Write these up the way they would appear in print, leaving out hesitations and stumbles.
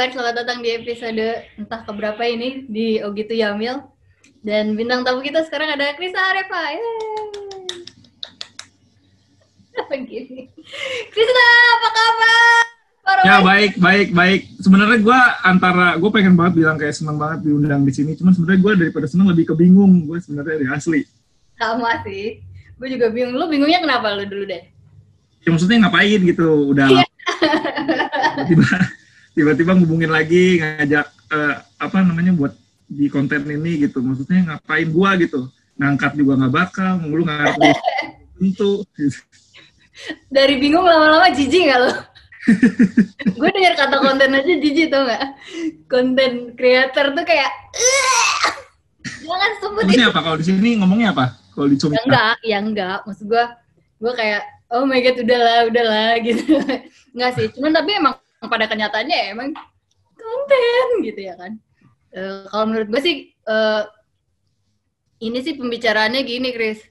everyone, selamat datang di episode entah keberapa ini di Oh Gitu Yamil. Dan bintang tamu kita sekarang ada Krista Arefa. Gini. Krista, apa kabar? Ya baik. Sebenarnya gue pengen banget bilang kayak seneng banget diundang di sini. Cuman sebenarnya gue daripada seneng lebih ke bingung. Gue sebenarnya dari asli. Sama sih. Gue juga bingung. Lu bingungnya kenapa lu dulu deh? Ya maksudnya ngapain gitu? Udah tiba-tiba ngubungin lagi ngajak buat di konten ini gitu. Maksudnya ngapain gue gitu? Ngangkat juga nggak bakal. Lu ngerti tentu. Gitu. Dari bingung lama-lama jijik nggak lo? Gue denger kata konten aja jijik tau nggak? Konten creator tuh kayak jangan sebut itu. Maksudnya apa? Kalau di sini ngomongnya apa? Kalau di Comika? Ya enggak. Maksud gue kayak oh my god udahlah gitu. Enggak sih. Cuman tapi emang pada kenyataannya ya emang konten gitu ya kan. Kalau menurut gue sih ini sih pembicaraannya gini, Chris.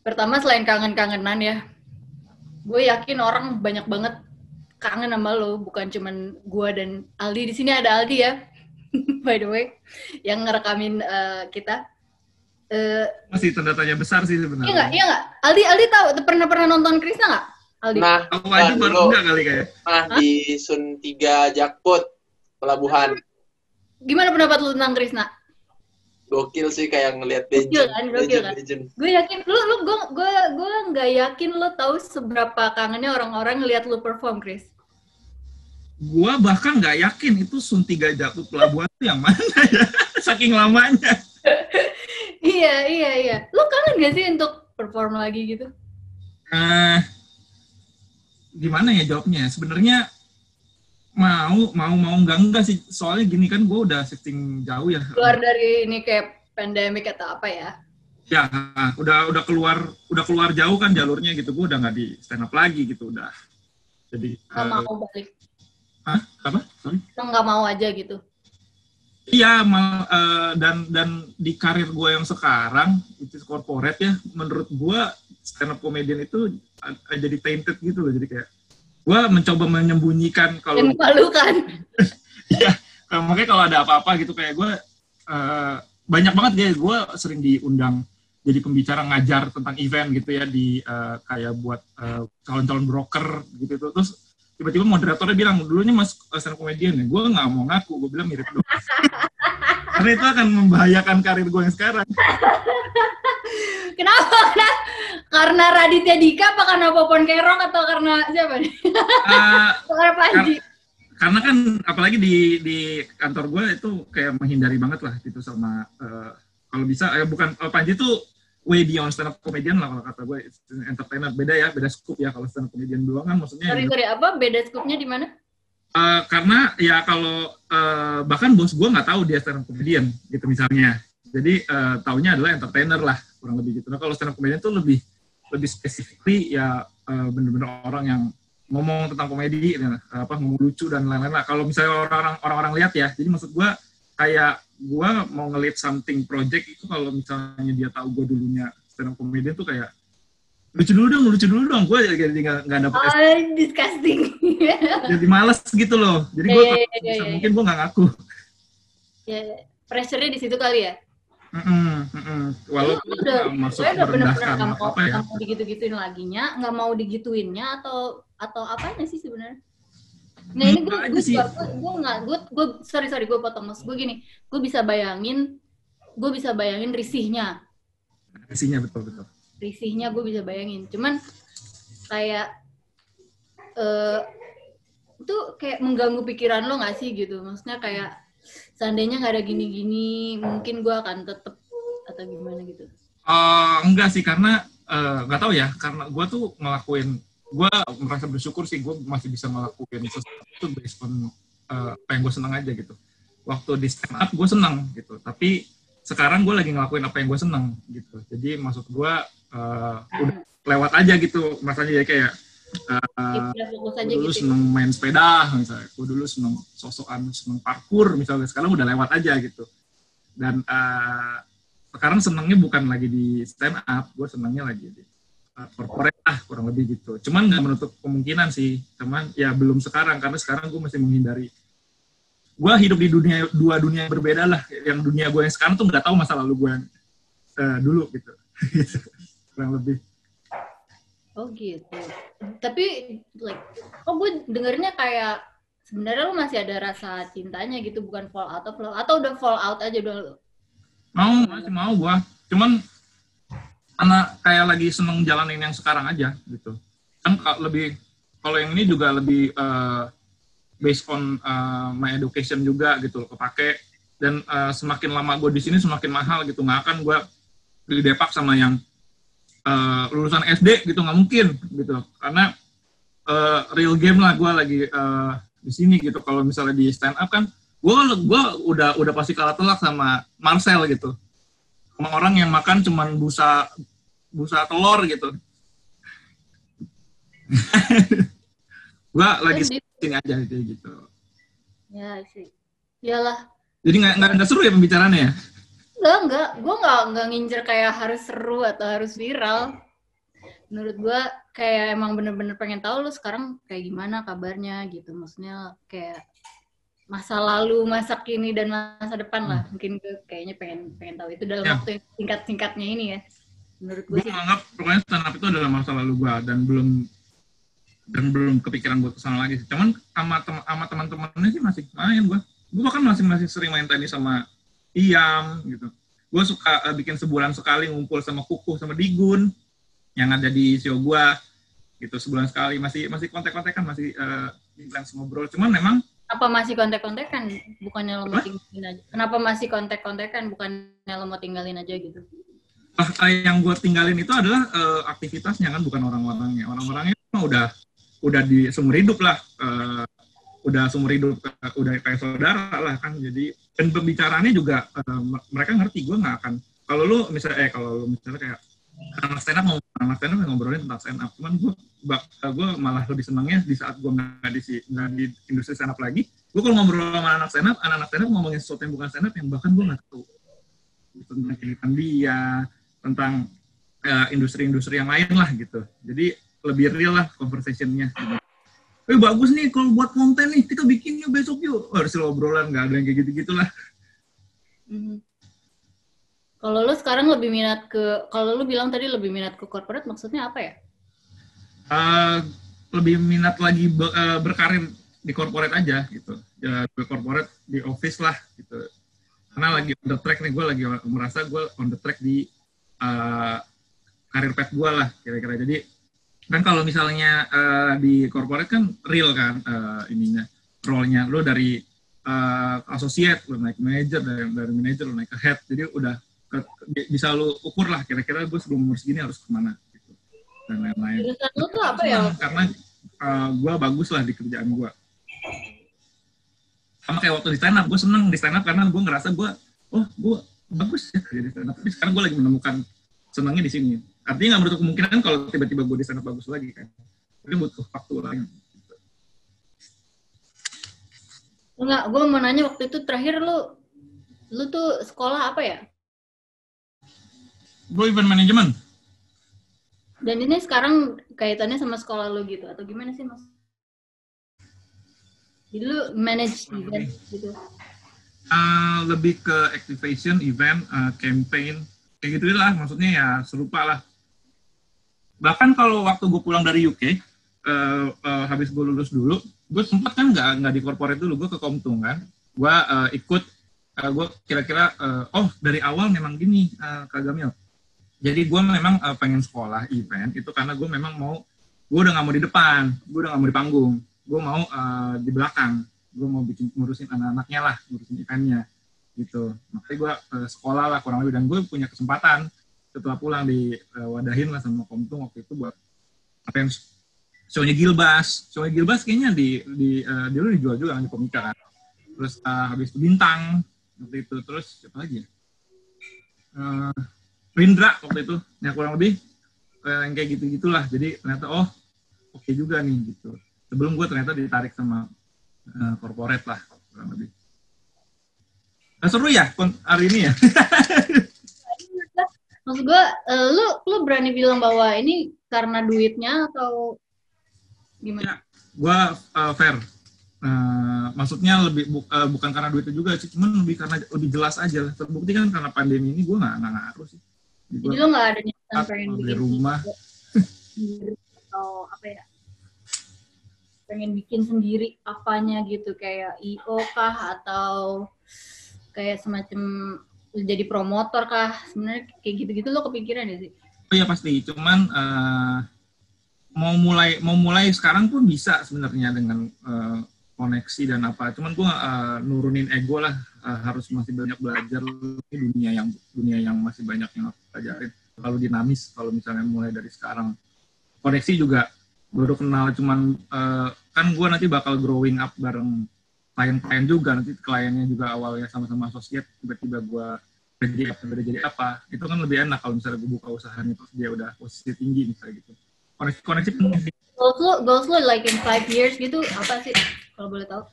Pertama selain kangen-kangenan ya, gue yakin orang banyak banget kangen sama lo, bukan cuman gue dan Aldi. Di sini ada Aldi ya, by the way, yang ngerekamin kita. Masih tanda tanya besar sih sebenarnya. Iya nggak? Aldi tahu pernah nonton Krishna nggak? Aldi. Nah, aku aja baru enggak kali kayak. Di Sun 3 Jakput Pelabuhan. Gimana pendapat lu tentang Krishna? Gokil sih kayak ngelihat Gokil kan? Gue yakin gue nggak yakin lo tahu seberapa kangennya orang-orang ngelihat lo perform, Chris. Gue bahkan nggak yakin itu Sun 3 Jakput Pelabuhan itu yang mana ya, saking lamanya. Iya. Lo kangen gak sih untuk perform lagi gitu? Gimana ya jawabnya? Sebenarnya mau enggak sih, soalnya gini kan gue udah shifting jauh ya. Keluar dari ini kayak pandemik atau apa ya? Ya, udah keluar jauh kan jalurnya gitu. Gue udah nggak di stand up lagi gitu, udah. Jadi nggak mau balik. Hah? Apa? Sorry. Nggak mau aja gitu. Iya, dan di karir gue yang sekarang itu corporate ya, menurut gue stand up comedian itu jadi tainted gitu loh, jadi kayak gue mencoba menyembunyikan kalau memalukan. Iya, makanya kalau ada apa-apa gitu kayak gue banyak banget guys, gue sering diundang jadi pembicara ngajar tentang event gitu ya di kayak buat calon-calon broker gitu, terus tiba-tiba moderatornya bilang dulunya mas stand up comedian ya, gue nggak mau ngaku, gue bilang mirip dong. Karena itu akan membahayakan karir gue yang sekarang. Kenapa? Karena Raditya Dika apa karena Popon Kerong atau karena siapa nih? Karena Panji. Karena kan apalagi di kantor gue itu kayak menghindari banget lah gitu sama kalau bisa bukan Panji tuh way beyond stand up comedian lah kalau kata gue, entertainer, beda scoop ya. Kalau stand up comedian doang kan maksudnya sorry apa beda scoopnya di mana? Karena ya kalau bahkan bos gue nggak tahu dia stand up comedian gitu misalnya, jadi taunya adalah entertainer lah kurang lebih gitu. Nah kalau stand up comedian tuh lebih specifically ya bener-bener orang yang ngomong tentang komedi, ngomong lucu dan lain-lain lah. Kalau misalnya orang-orang lihat ya, jadi maksud gue kayak gue mau nge-lead something project itu kalau misalnya dia tahu gue dulunya stand up comedian tuh kayak lucu dulu dong, gue jadi nggak dapet disgusting. Jadi males gitu loh, jadi gue mungkin gue nggak ngaku. Ya, pressure-nya di situ kali ya. Walaupun masuk merendahkan apa ya. Nggak mau digituin laginya, nggak mau digituinnya atau apanya sih sebenarnya? Nah ini gue sorry gue potong, maksud gue gini, gue bisa bayangin risihnya. Risihnya betul. Risihnya gue bisa bayangin, cuman kayak itu kayak mengganggu pikiran lo nggak sih gitu? Maksudnya kayak seandainya nggak ada gini-gini, mungkin gue akan tetep atau gimana gitu? Enggak sih, karena nggak tahu ya, karena gue tuh gue merasa bersyukur sih gue masih bisa ngelakuin sesuatu based on apa yang gue senang aja gitu. Waktu di stand up gue senang gitu, tapi sekarang gue lagi ngelakuin apa yang gue senang gitu. Jadi maksud gue udah lewat aja gitu, masanya kayak gue dulu seneng main sepeda misalnya, gue dulu seneng parkour misalnya, sekarang udah lewat aja gitu. Dan sekarang senengnya bukan lagi di stand up, gue senengnya lagi di corporate kurang lebih gitu. Cuman nggak menutup kemungkinan sih, cuman ya belum sekarang, karena sekarang gue masih menghindari gue hidup di dua dunia yang berbeda lah. Yang dunia gue yang sekarang tuh nggak tahu masa lalu gue yang dulu gitu. Kurang lebih. Oh gitu. Tapi like, gue dengernya kayak sebenarnya lu masih ada rasa cintanya gitu, bukan fall out of love, atau udah fall out aja dulu? Masih mau gue. Cuman anak kayak lagi seneng jalanin yang sekarang aja gitu. Kan kalau yang ini juga lebih based on my education juga gitu, kepake. Dan semakin lama gue di sini semakin mahal gitu. Nggak akan gue didepak sama yang lulusan SD gitu, nggak mungkin gitu. Karena real game lah gue lagi di sini gitu. Kalau misalnya di stand up kan, gue udah pasti kalah telak sama Marcel gitu. Sama orang yang makan cuman busa telur gitu. Gue lagi sini aja gitu. Ya sih. Iyalah. Jadi nggak seru ya pembicaraannya ya? Enggak. Gue nggak ngincer kayak harus seru atau harus viral. Menurut gue kayak emang bener-bener pengen tahu lu sekarang kayak gimana kabarnya gitu. Maksudnya kayak masa lalu, masa kini, dan masa depan lah. Mungkin gue kayaknya pengen tahu itu dalam waktu yang singkat-singkatnya ini ya. Menurut gue sih. Gue menganggap pokoknya stand up itu adalah masa lalu gue dan belum kepikiran buat kesana lagi sih. Cuman sama teman-temannya sih masih main gue. Gue bahkan masih sering main tenis sama Iam gitu. Gue suka bikin sebulan sekali ngumpul sama Kukuh sama Digun yang ada di show gue gitu, sebulan sekali masih kontek-kontekan, masih intens ngobrol. Cuman memang apa masih kontek-kontekan? Bukannya lo mau tinggalin aja? Kenapa masih kontek-kontekan? Bukannya lo mau tinggalin aja gitu? Yang gue tinggalin itu adalah aktivitasnya kan, bukan orang-orangnya. Orang-orangnya udah di seumur hidup lah, udah seumur hidup, udah kayak saudara lah kan. Jadi dan pembicaraannya juga mereka ngerti. Gue nggak akan, kalau lu misalnya kayak anak stand up ngobrolin tentang stand up, cuman gue malah lebih senangnya di saat gue nggak di industri stand up lagi, gue kalau ngobrol sama anak stand up ngomongin sesuatu yang bukan stand up yang bahkan gue nggak tahu tentang kehidupan dia, tentang industri-industri yang lain lah gitu. Jadi lebih real lah conversation-nya. Bagus nih kalau buat konten nih, kita bikin yuk besok yuk. Harus obrolan, nggak ada yang kayak gitu-gitu lah. Kalau lu sekarang lebih minat kalau lu bilang tadi lebih minat ke corporate, maksudnya apa ya? Lebih minat lagi berkarir di corporate aja gitu. Ya, corporate di office lah gitu. Karena lagi on the track nih, gue lagi merasa gue on the track di karir path gue lah kira-kira. Jadi kan kalau misalnya di corporate kan real kan ininya, role-nya lo dari associate lo naik manager, dari manager lo naik ke head, jadi udah bisa lo ukur lah kira-kira gue sebelum umur segini harus kemana gitu dan lain-lain. Jurusan lo tuh apa ya? Karena gue bagus lah di kerjaan gue. Sama kayak waktu di stand up, gue seneng di stand up karena gue ngerasa gue bagus ya kerja di stand up. Tapi sekarang gue lagi menemukan senangnya di sini. Artinya nggak menutup kemungkinan kalau tiba-tiba gue di stand up bagus lagi kan. Tapi butuh waktu lagi. Enggak, gue mau nanya waktu itu terakhir lu tuh sekolah apa ya? Gue event management. Dan ini sekarang kaitannya sama sekolah lu gitu atau gimana sih Mas? Jadi lu manage event gitu? Lebih ke activation, event, campaign, kayak gitu lah. Maksudnya ya serupa lah. Bahkan kalau waktu gue pulang dari UK, habis gue lulus dulu, gue sempat kan nggak di corporate dulu, gue ke Komtung kan. Gue ikut, gue kira-kira, dari awal memang gini, Kak Gamil. Jadi gue memang pengen sekolah event, itu karena gue memang gue udah nggak mau di depan, gue udah nggak mau di panggung. Gue mau di belakang, gue mau ngurusin anak-anaknya lah, ngurusin eventnya gitu. Makanya gue sekolah lah kurang lebih, dan gue punya kesempatan setelah pulang diwadahin lah sama Komtung waktu itu buat apa yang show-nya Gilbas kayaknya dulu dijual juga di Komika kan. Terus habis itu Bintang waktu itu, terus siapa lagi ya? Rindra waktu itu, ya kurang lebih yang kayak gitu-gitulah. Jadi ternyata oke juga nih gitu. Sebelum gue ternyata ditarik sama corporate lah kurang lebih. Seru ya hari ini ya. Maksud gue, lu berani bilang bahwa ini karena duitnya atau gimana? Ya, gue fair. Maksudnya bukan karena duitnya juga sih, cuman lebih karena lebih jelas aja lah. Terbukti kan karena pandemi ini gue nggak ngaruh sih. Jadi lo nggak ada niatan pengen beli bikin rumah sendiri atau apa ya? Pengen bikin sendiri apanya gitu, kayak IO kah atau kayak semacam jadi promotor kah? Sebenarnya kayak gitu-gitu lo kepikiran ya sih? Oh ya pasti, cuman mau mulai sekarang pun bisa sebenarnya dengan koneksi dan apa. Cuman gue nurunin ego lah, harus masih banyak belajar. Ini dunia yang masih banyak yang harus pelajarin. Terlalu dinamis kalau misalnya mulai dari sekarang. Koneksi juga baru kenal, cuman kan gue nanti bakal growing up bareng klien-klien juga. Nanti kliennya juga awalnya sama-sama associate, tiba-tiba gue jadi apa. Itu kan lebih enak kalau misalnya gue buka usahanya terus dia udah posisi tinggi misalnya gitu. Koneksi penting. Goals lo like in 5 years gitu apa sih kalau boleh tahu?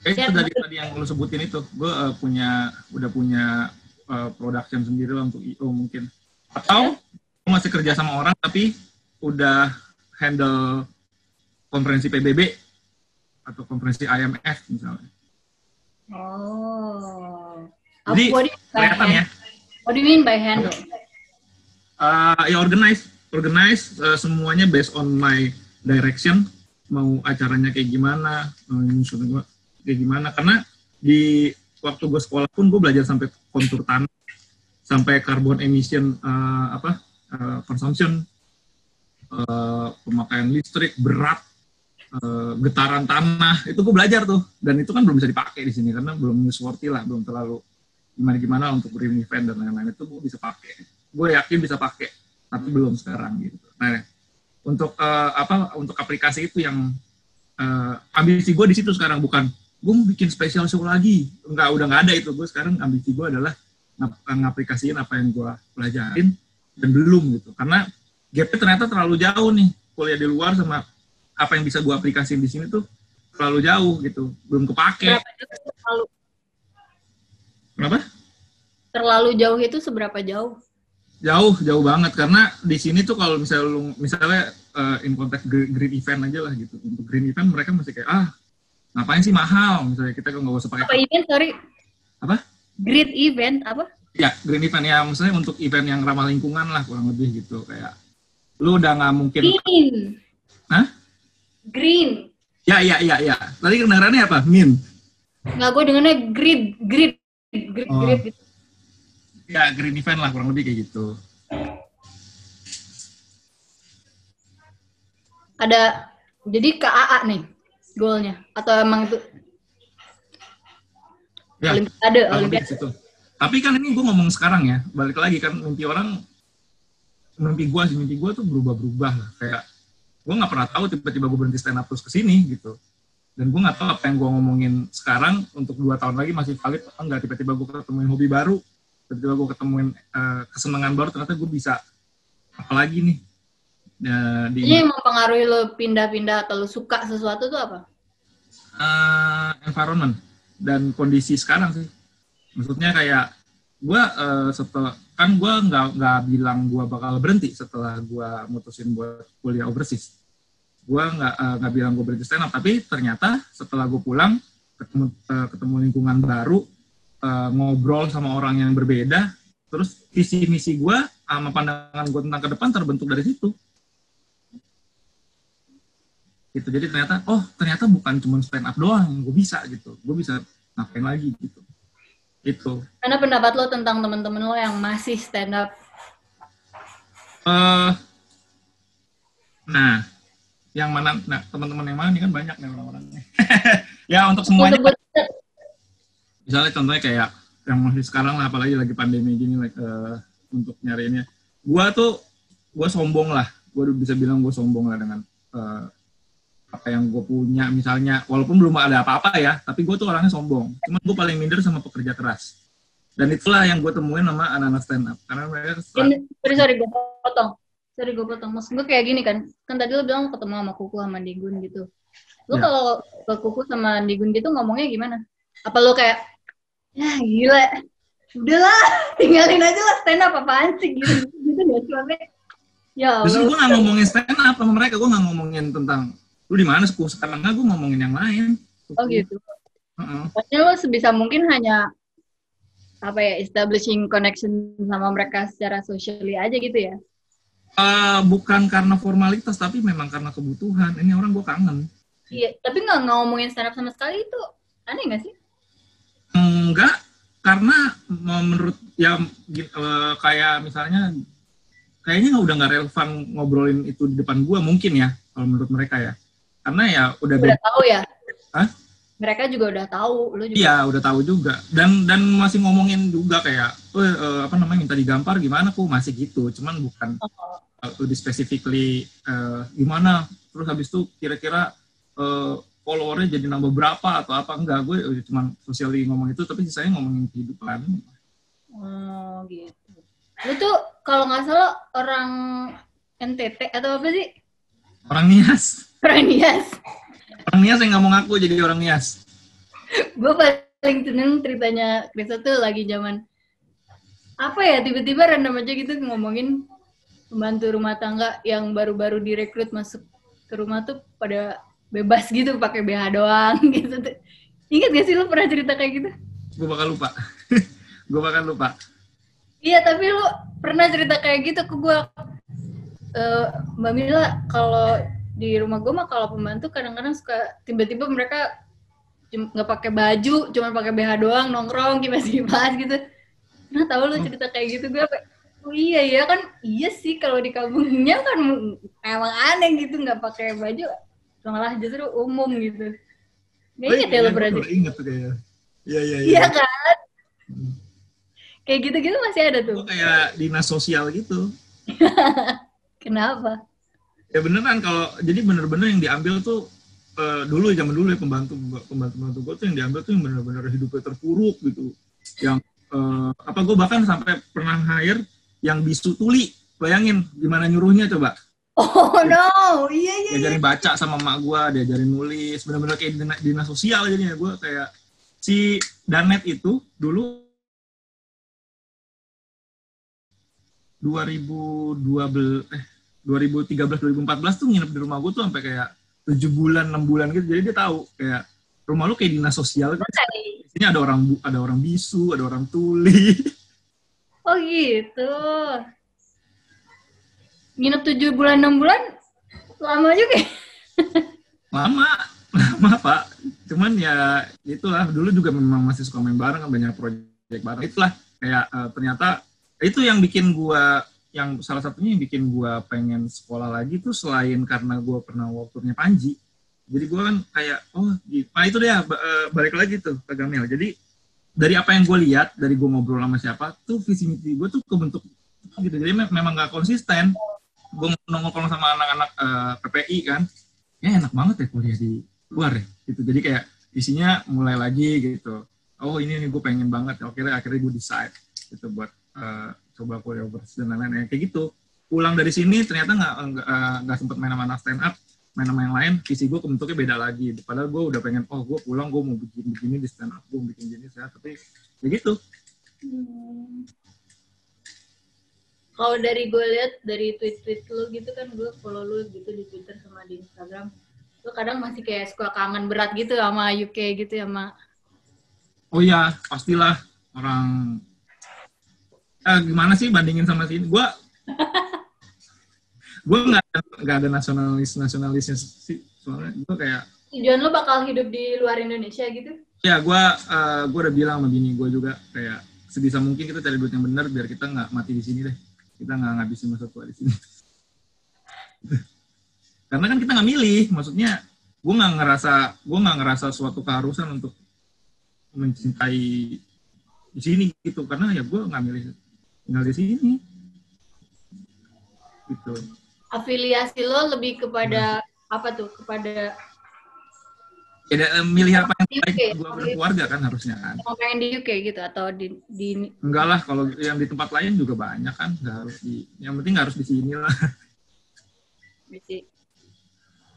Itu dari tadi yang lo sebutin itu, gue udah punya production sendiri lah untuk IO mungkin. Atau gue masih kerja sama orang tapi udah handle konferensi PBB atau konferensi IMF misalnya. Oh. Jadi kelihatan ya. What do you mean by handle? Ya organize semuanya based on my direction, mau acaranya kayak gimana, nyusun kayak gimana. Karena di waktu gue sekolah pun gue belajar sampai kontur tanah, sampai carbon emission consumption, pemakaian listrik, berat, getaran tanah, itu gue belajar tuh. Dan itu kan belum bisa dipakai di sini karena belum newsworthy lah, belum terlalu gimana untuk green event dan lain-lain. Itu gue bisa pakai. Gue yakin bisa pakai, tapi belum sekarang gitu. Nah, untuk untuk aplikasi itu yang ambisi gue di situ sekarang, bukan gue mau bikin special show lagi. Udah nggak ada itu. Gue sekarang ambisi gue adalah ngaplikasiin apa yang gue pelajarin dan belum gitu. Karena gapnya ternyata terlalu jauh nih, kuliah di luar sama apa yang bisa gue aplikasiin di sini tuh terlalu jauh gitu, belum kepake. Kenapa? Terlalu jauh itu seberapa jauh? Jauh banget, karena di sini tuh kalau misalnya in konteks green event aja lah gitu. Untuk green event mereka masih kayak ngapain sih mahal, misalnya kita nggak usah pakai. Apa event, sorry? Apa? Green event apa? Ya, green event ya, maksudnya untuk event yang ramah lingkungan lah kurang lebih gitu. Kayak lu udah nggak mungkin. Green. Hah? Green. Ya. Tadi kedengarannya apa? Min? Nggak, gue dengarnya grid gitu. Ya, green event lah kurang lebih kayak gitu. Ada, jadi KAA nih goalnya atau emang itu ya, Olimpiade situ. Tapi kan ini gue ngomong sekarang ya, balik lagi kan mimpi gue tuh berubah lah. Kayak gue nggak pernah tahu tiba-tiba gue berhenti stand up terus kesini gitu. Dan gue nggak tahu apa yang gue ngomongin sekarang untuk 2 tahun lagi masih valid apa enggak. Tiba-tiba gue ketemuin hobi baru, tiba-tiba gue ketemuin kesenangan baru, ternyata gue bisa apalagi nih. Ini yang mempengaruhi lo pindah-pindah atau lo suka sesuatu tuh apa? Environment dan kondisi sekarang sih. Maksudnya kayak gue setelah kan gue nggak bilang gue bakal berhenti setelah gue mutusin buat kuliah overseas. Gue nggak bilang gue berhenti stand up, tapi ternyata setelah gue pulang ketemu lingkungan baru, ngobrol sama orang yang berbeda, terus visi misi gue sama pandangan gue tentang ke depan terbentuk dari situ. Gitu. Jadi ternyata bukan cuma stand up doang yang gue bisa gitu. Gue bisa ngapain lagi gitu. Itu. Karena pendapat lo tentang teman-teman lo yang masih stand up? Nah, yang mana? Nah, teman-teman yang mana ini kan banyak nih orang-orangnya. Ya untuk semuanya. Misalnya contohnya kayak yang masih sekarang lah, apalagi lagi pandemi gini, untuk nyariinnya. Gue sombong lah. Gue bisa bilang gue sombong lah dengan apa yang gue punya, misalnya walaupun belum ada apa-apa ya, tapi gue tuh orangnya sombong. Cuman gue paling minder sama pekerja keras. Dan itulah yang gue temuin sama anak-anak stand up. Karena mereka sorry gue potong. Maksud gue kayak gini kan tadi lo bilang ketemu sama Kuku sama Digun gitu. Lo kalau ke Kuku sama Digun gitu ngomongnya gimana? Apa lo kayak, ya gila, udahlah tinggalin aja lah stand up apaan sih gitu gak sih? Ya Allah. Justru gue gak ngomongin stand up sama mereka, gue gak ngomongin tentang lu di mana sekarang, gue ngomongin yang lain. Oh gitu. Heeh. Pokoknya lo sebisa mungkin hanya apa ya, establishing connection sama mereka secara socially aja gitu ya. Bukan karena formalitas, tapi memang karena kebutuhan. Ini orang gue kangen. Iya, tapi nggak ngomongin stand up sama sekali itu aneh nggak sih? Enggak, karena menurut ya kayak misalnya kayaknya udah nggak relevan ngobrolin itu di depan gue mungkin ya kalau menurut mereka ya. Karena ya udah Udah tahu ya? Hah? Mereka juga udah tahu, lu juga. Iya, udah tahu juga. Dan masih ngomongin juga kayak apa namanya minta digampar gimana kok masih gitu. Cuman bukan lebih specifically gimana. Terus habis itu kira-kira followernya jadi nambah berapa atau apa, enggak. Gue cuma socially ngomong itu, tapi sisanya ngomongin kehidupan. Oh gitu. Lu tuh kalau nggak salah orang NTT atau apa sih? Orang Nias. Orang Nias. Orang Nias yang nggak mau ngaku jadi orang Nias. Gue paling seneng ceritanya Krista tuh lagi zaman apa ya, tiba-tiba random aja gitu ngomongin pembantu rumah tangga yang baru-baru direkrut masuk ke rumah tuh pada bebas gitu pakai BH doang gitu tuh. Ingat gak sih lu pernah cerita kayak gitu? Gue bakal lupa. Gue bakal lupa. Iya, tapi lu pernah cerita kayak gitu ke gue. Mbak Mila, kalau di rumah gue mah kalau pembantu kadang-kadang suka tiba-tiba mereka nggak pakai baju, cuma pakai BH doang, nongkrong kipas-kipas gitu. Nah, tahu lu cerita kayak gitu gue apa? Oh iya ya kan, iya sih kalau di kampungnya kan emang aneh gitu nggak pakai baju, malah justru umum gitu. Nggak inget ya lu pernah cerita? Ingat tuh kayaknya. Iya. Iya kan? Kayak gitu-gitu masih ada tuh. Gue kayak dinas sosial gitu. Kenapa? Ya beneran kalau jadi bener-bener yang diambil tuh dulu zaman dulu ya pembantu gue tuh yang diambil tuh yang bener-bener hidupnya terpuruk gitu. Yang gue bahkan sampai pernah hire yang bisu tuli. Bayangin gimana nyuruhnya coba. Oh no, iya. Diajarin baca sama emak gue, diajarin nulis, bener-bener kayak dinas sosial jadinya. Gue kayak si Danet itu dulu 2013-2014 tuh nginep di rumah gue tuh sampai kayak 7 bulan, 6 bulan gitu. Jadi dia tahu kayak rumah lu kayak dinas sosial kan. Di sini ada orang bisu, ada orang tuli. Oh gitu. Nginep 7 bulan, 6 bulan lama juga ya? Lama Pak. Cuman ya itulah, dulu juga memang masih suka main bareng kan, banyak proyek bareng. Itulah kayak ternyata itu yang bikin gua, yang salah satunya yang bikin gua pengen sekolah lagi tuh selain karena gua pernah waktunya Panji. Jadi gua kan kayak nah itu deh balik lagi tuh ke Gamil. Jadi dari apa yang gue lihat, dari gue ngobrol sama siapa tuh visi misi gue tuh kebentuk gitu. Jadi memang nggak konsisten. Gue ngobrol sama anak-anak PPI kan, ya enak banget ya kuliah di luar ya gitu. Jadi kayak isinya mulai lagi gitu. Oh ini nih gue pengen banget. Akhirnya gue decide gitu buat coba kuliah overseas dan lain-lain kayak gitu. Pulang dari sini ternyata nggak sempet main sama anak stand up, main sama yang lain. Visi gue kebentuknya beda lagi. Padahal gue udah pengen, gue pulang gue mau bikin begini di stand up, gue mau bikin gini saya, tapi ya gitu. Kalau dari gue lihat dari tweet-tweet lu gitu kan, gue follow lu gitu di Twitter sama di Instagram. Lu kadang masih kayak suka kangen berat gitu sama UK gitu sama. Oh iya, pastilah orang. Gimana sih bandingin sama sini? Gue nggak ada nasionalisnya sih. Soalnya gue kayak. Tujuan lu bakal hidup di luar Indonesia gitu? Ya, gue udah bilang sama bini gue juga kayak sebisa mungkin kita cari duit yang benar biar kita nggak mati di sini deh. Kita nggak ngabisin masa tua di sini. Karena kan kita nggak milih, maksudnya gue nggak ngerasa suatu keharusan untuk mencintai di sini gitu, karena ya gue nggak milih tinggal di sini gitu. Afiliasi lo lebih kepada apa tuh? Kepada ya milih apa yang baik gue berkeluarga kan harusnya kan. Mau pengen di UK gitu atau di enggak lah, kalau yang di tempat lain juga banyak kan, nggak harus yang penting nggak harus di sini lah.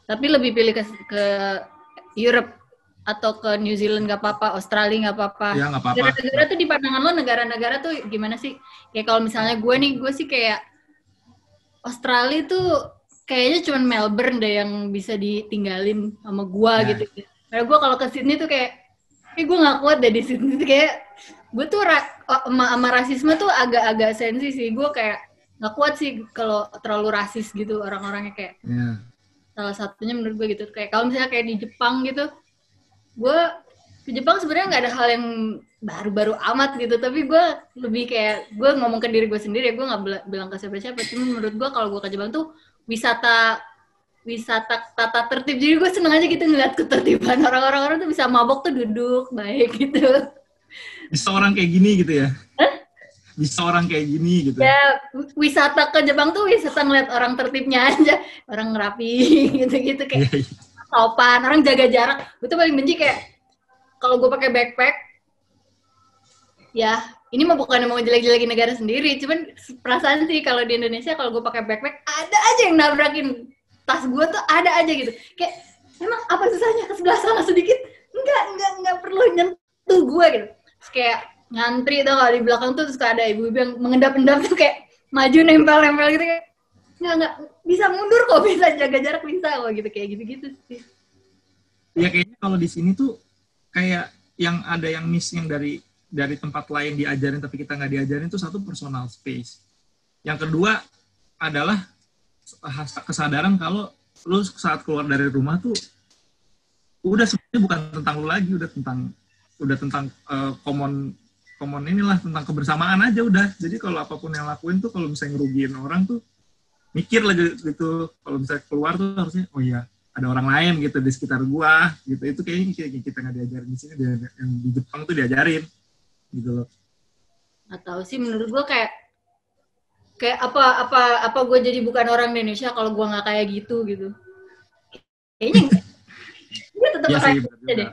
Tapi lebih pilih ke Europe atau ke New Zealand nggak apa-apa, Australia nggak apa-apa. Ya nggak apa-apa. Negara-negara tuh di pandangan lo negara-negara tuh gimana sih? Kayak kalau misalnya gue sih kayak Australia tuh kayaknya cuma Melbourne deh yang bisa ditinggalin sama gue gitu. Karena gue kalau ke Sydney tuh kayak gue nggak kuat deh di Sydney tuh kayak gue tuh sama rasisme tuh agak-agak sensi sih. Gue kayak nggak kuat sih kalau terlalu rasis gitu orang-orangnya kayak. Yeah. Salah satunya menurut gue gitu. Kayak kalau misalnya kayak di Jepang gitu, gue di Jepang sebenarnya nggak ada hal yang baru-baru amat gitu, tapi gue lebih kayak gue ngomong ke diri gue sendiri, gue nggak bilang ke siapa-siapa. Cuma menurut gue kalau gue ke Jepang tuh wisata tata tertib, jadi gue seneng aja gitu ngeliat ketertiban orang tuh bisa mabok tuh duduk baik gitu. Bisa orang kayak gini gitu ya? Bisa orang kayak gini gitu. Ya wisata ke Jepang tuh wisata ngeliat orang tertibnya aja, orang rapi gitu-gitu kayak sopan, orang jaga jarak. Gue tuh paling benci kayak kalau gue pakai backpack, ya ini mah bukan mau jelek-jelekin negara sendiri, cuman perasaan sih kalau di Indonesia kalau gue pakai backpack ada aja yang nabrakin tas gue tuh, ada aja gitu. Kayak emang apa susahnya ke sebelah sana sedikit? Enggak perlu nyentuh gue gitu. Terus kayak ngantri tuh kalau di belakang tuh terus ada ibu-ibu yang mengendap-endap tuh kayak maju nempel-nempel gitu kayak nggak bisa mundur kok, bisa jaga jarak bisa kok gitu, kayak gitu-gitu sih. Ya kayaknya kalau di sini tuh kayak yang ada yang miss yang dari tempat lain diajarin tapi kita nggak diajarin itu satu, personal space. Yang kedua adalah kesadaran kalau lu saat keluar dari rumah tuh udah sebenarnya bukan tentang lu lagi, udah tentang common inilah, tentang kebersamaan aja udah. Jadi kalau apapun yang lakuin tuh kalau misalnya ngerugiin orang tuh mikir lagi gitu. Kalau misalnya keluar tuh harusnya oh iya ada orang lain gitu di sekitar gua gitu. Itu kayaknya kita nggak diajarin di sini, yang di Jepang tuh diajarin gitu loh. Nggak tahu sih, menurut gua kayak apa gue jadi bukan orang Indonesia kalau gue nggak kayak gitu kayaknya gue tetap ya kayak aja deh,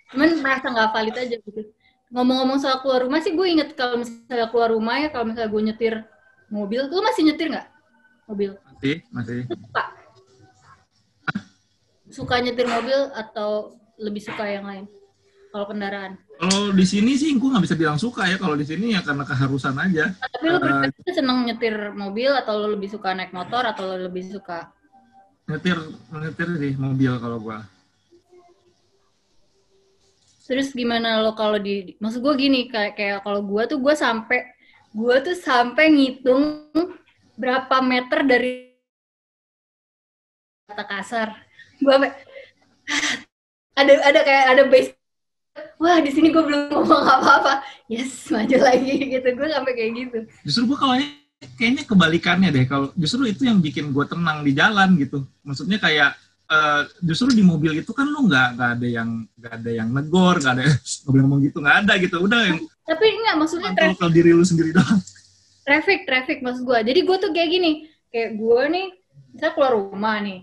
cuman merasa nggak valid aja gitu. Ngomong-ngomong soal keluar rumah sih, gue inget kalau misalnya keluar rumah ya, kalau misalnya gue nyetir mobil, lu masih nyetir nggak mobil? Masih. Suka nyetir mobil atau lebih suka yang lain kalau kendaraan? Kalau di sini sih gue nggak bisa bilang suka ya, kalau di sini ya karena keharusan aja. Tapi lu pribadi seneng nyetir mobil atau lu lebih suka naik motor atau lu lebih suka nyetir sih mobil kalau gue. Terus gimana lo kalau maksud gue gini, kayak kalau gue tuh sampai ngitung berapa meter dari kata kasar. Gue ada base. Wah, di sini gue belum ngomong apa-apa. Yes, maju lagi gitu. Gue sampai kayak gitu. Justru gue kalau kayaknya kebalikannya deh. Kalau justru itu yang bikin gue tenang di jalan gitu. Maksudnya kayak justru di mobil itu kan lu nggak ada yang negor, nggak ada ngomong gitu, nggak ada gitu. Udah yang. Tapi enggak, maksudnya kalau diri lu sendiri doang. Traffic maksud gue. Jadi gue tuh kayak gini, kayak gue nih, misalnya keluar rumah nih,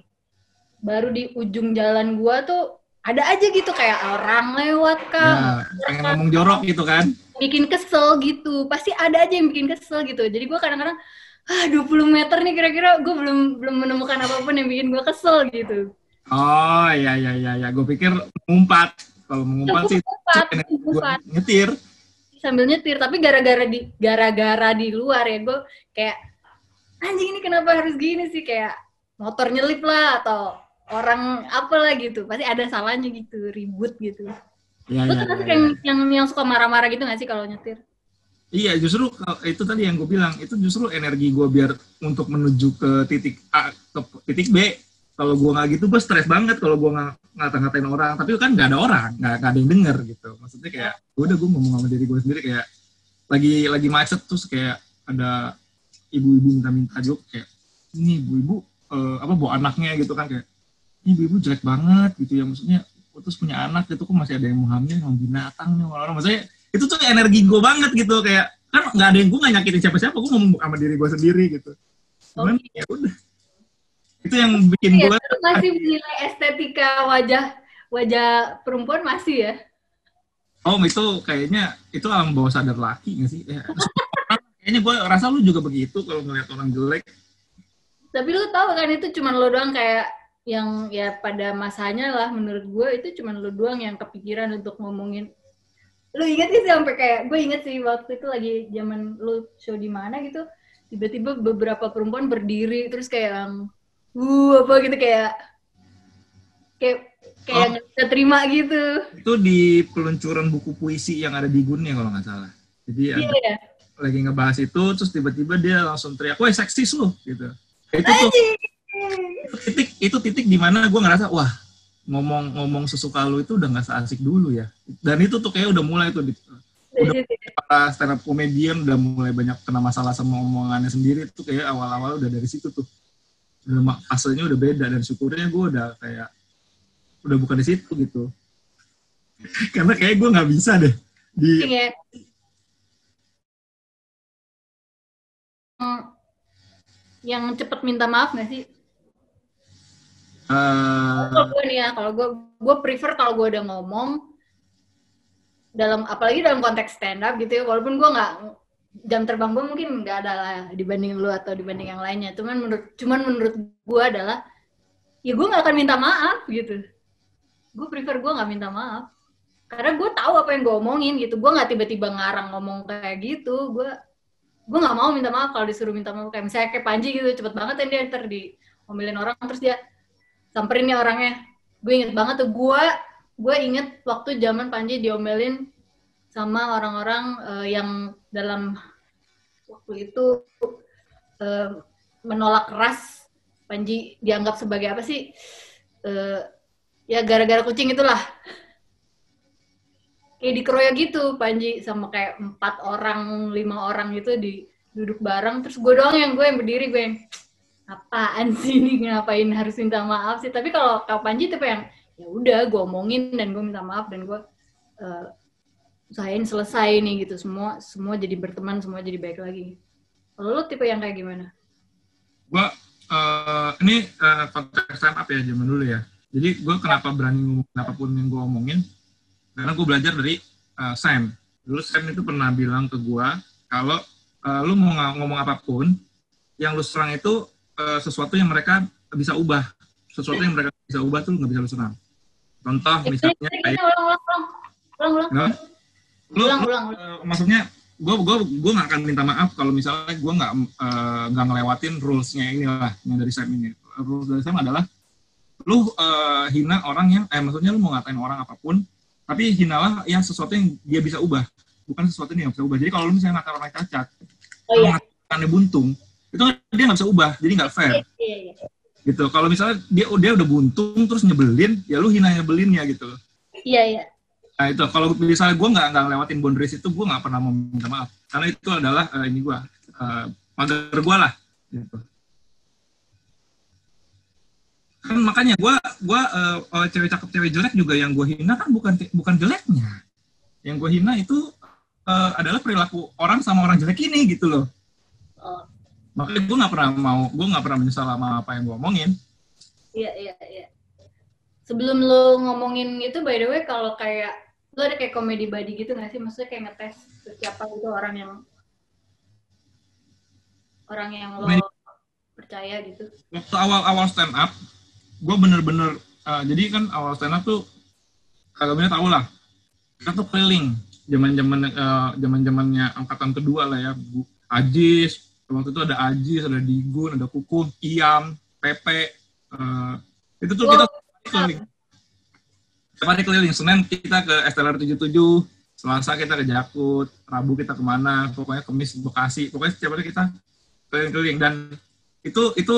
baru di ujung jalan gue tuh ada aja gitu kayak orang lewat kan, pengen ngomong jorok gitu kan, bikin kesel gitu, pasti ada aja yang bikin kesel gitu. Jadi gue kadang-kadang 20 meter nih kira-kira gue belum menemukan apapun yang bikin gue kesel gitu. Oh ya, gue pikir mengumpat. Kalau mengumpat sih ngumpat. Nyetir sambil nyetir, tapi gara-gara di luar ya gue kayak anjing ini kenapa harus gini sih, kayak motor nyelip lah atau orang apalah gitu, pasti ada salahnya gitu, ribut gitu. Lu termasuk yang suka marah-marah gitu nggak sih kalau nyetir? Iya, justru itu tadi yang gue bilang, itu justru energi gue biar untuk menuju ke titik A ke titik B. Kalau gue nggak gitu, gue stres banget kalau gue ngata-ngatain orang. Tapi kan nggak ada orang, nggak ada yang denger gitu. Maksudnya kayak, udah gue ngomong sama diri gue sendiri kayak lagi macet terus kayak ada ibu-ibu minta joke kayak, ini ibu-ibu bawa anaknya gitu kan, kayak ini ibu-ibu jelek banget gitu ya, maksudnya terus punya anak gitu kok masih ada yang mau hamil sama binatang nih orang, maksudnya itu tuh energi gue banget gitu, kayak kan nggak ada yang, gue nggak nyakitin siapa-siapa, gue ngomong sama diri gue sendiri gitu. Cuman ya udah, itu yang bikin gue masih menilai estetika wajah perempuan masih ya. Oh itu kayaknya itu alam bawah sadar laki nggak sih? Kayaknya gue rasa lu juga begitu kalau ngeliat orang jelek. Tapi lu tahu kan itu cuma lu doang, kayak yang ya pada masanya lah, menurut gue itu cuma lu doang yang kepikiran untuk ngomongin. Lu inget sih sampai kayak gue inget sih waktu itu lagi zaman lu show di mana gitu, tiba-tiba beberapa perempuan berdiri terus kayak apa gitu, kayak kayak nggak bisa terima gitu. Itu di peluncuran buku puisi yang ada di Gunnya kalau nggak salah. Jadi Iya ada ya. lagi ngebahas itu, terus tiba-tiba dia langsung teriak, "Woi, seksis lu!" gitu. Itu tuh titik di mana gue ngerasa, wah, ngomong sesuka lu itu udah nggak seasik dulu ya. Dan itu tuh kayak udah mulai tuh udah para stand up comedian udah mulai banyak kena masalah sama omongannya sendiri. Itu kayak awal-awal udah dari situ tuh. Udah fasenya udah beda, dan syukurnya gue udah kayak udah bukan di situ gitu. Karena kayak gue nggak bisa deh di yang cepet minta maaf nggak sih? Kalau gue nih ya, kalau gue prefer kalau gue udah ngomong apalagi dalam konteks stand up gitu ya, walaupun gue nggak, jam terbang gue mungkin nggak ada lah dibanding lu atau dibanding yang lainnya, cuman menurut gue adalah ya gue nggak akan minta maaf gitu. Gue prefer gue nggak minta maaf karena gue tahu apa yang gue omongin gitu. Gue nggak tiba-tiba ngarang ngomong kayak gitu. Gue nggak mau minta maaf kalau disuruh minta maaf, kayak misalnya kayak Panji gitu, cepet banget kan dia ntar diomelin orang terus dia samperin nih orangnya. Gue inget banget tuh, gue inget waktu zaman Panji diomelin sama orang-orang yang dalam waktu itu menolak keras Panji dianggap sebagai apa sih, ya gara-gara kucing itulah, kayak dikeroyok gitu Panji sama kayak 4 orang 5 orang gitu duduk bareng, terus gue doang yang berdiri, gue yang apaan sih ini, ngapain harus minta maaf sih. Tapi kalau Panji tipe yang ya udah gue omongin dan gue minta maaf dan gue usahain selesai nih gitu, semua jadi berteman, semua jadi baik lagi. Kalau lu tipe yang kayak gimana? Gue ini konteks stand up ya zaman dulu ya. Jadi gue kenapa berani ngomong apapun yang gue omongin, karena gue belajar dari Sam. Dulu Sam itu pernah bilang ke gue, kalau lu mau ngomong apapun, yang lu serang itu sesuatu yang mereka bisa ubah. Sesuatu yang mereka bisa ubah tuh nggak bisa lu serang. Contoh misalnya kayak ulang. Maksudnya gue nggak akan minta maaf kalau misalnya gue nggak ngelewatin rulesnya inilah yang dari Sam ini. Rules dari Sam adalah lu hina orang yang maksudnya lu mau ngatain orang apapun, tapi hinalah yang sesuatu yang dia bisa ubah, bukan sesuatu yang bisa ubah. Jadi kalau lu misalnya ngatain orang cacat, lu ngatain buntung, itu dia nggak bisa ubah, jadi nggak fair. Gitu. Kalau misalnya dia udah buntung terus nyebelin, ya lu hina nyebelinnya gitu. Iya. Nah itu, kalau misalnya gue nggak ngelewatin boundaries itu, gue nggak pernah mau minta maaf. Karena itu adalah pagar gue lah. Gitu. Kan makanya gue cewek cakep, cewek jelek juga yang gue hina kan bukan jeleknya. Yang gue hina itu adalah perilaku orang sama orang jelek ini gitu loh. Makanya gue nggak pernah menyesal sama apa yang gue omongin. Iya. Sebelum lo ngomongin itu, by the way, kalau kayak lo ada kayak comedy buddy gitu nggak sih? Maksudnya kayak ngetes siapa itu orang yang lo percaya gitu. Waktu awal stand up, gue bener-bener jadi kan awal stand up tuh kalian tahu lah, kita tuh keliling zamannya angkatan kedua lah ya, Bu Ajis. Waktu itu ada Ajis, ada Digun, ada Kukuh, Iam, Pepe. Itu tuh kita keliling. Setiap hari keliling. Senin kita ke STLR 77, Selasa kita ke Jakut, Rabu kita kemana, pokoknya Kamis Bekasi. Pokoknya setiap hari kita keliling. Dan itu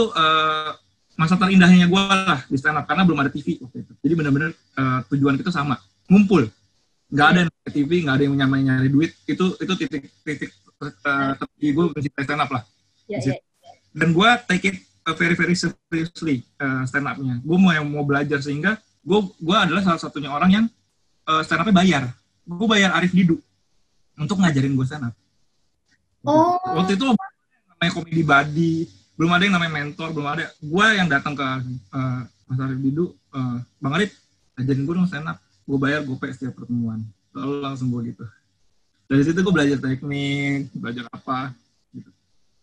masa terindahnya gue lah di stand up, karena belum ada TV waktu itu. Jadi benar-benar tujuan kita sama, ngumpul. Nggak ada yang ke TV, nggak ada yang nyari duit. Itu titik tertinggi gue mencintai stand up lah. Yeah. Dan gue take it very very seriously stand up-nya. Gue mau belajar, sehingga gue adalah salah satunya orang yang stand up-nya bayar. Gue bayar Arif Didu untuk ngajarin gue stand up. Waktu itu namanya comedy buddy, belum ada yang namanya mentor, belum ada. Gue yang datang ke Mas Arif Didu, Bang Arif, ajarin gue dong stand up. Gue bayar GoPay setiap pertemuan. Lalu langsung gue gitu. Dari situ gue belajar teknik, belajar apa, gitu.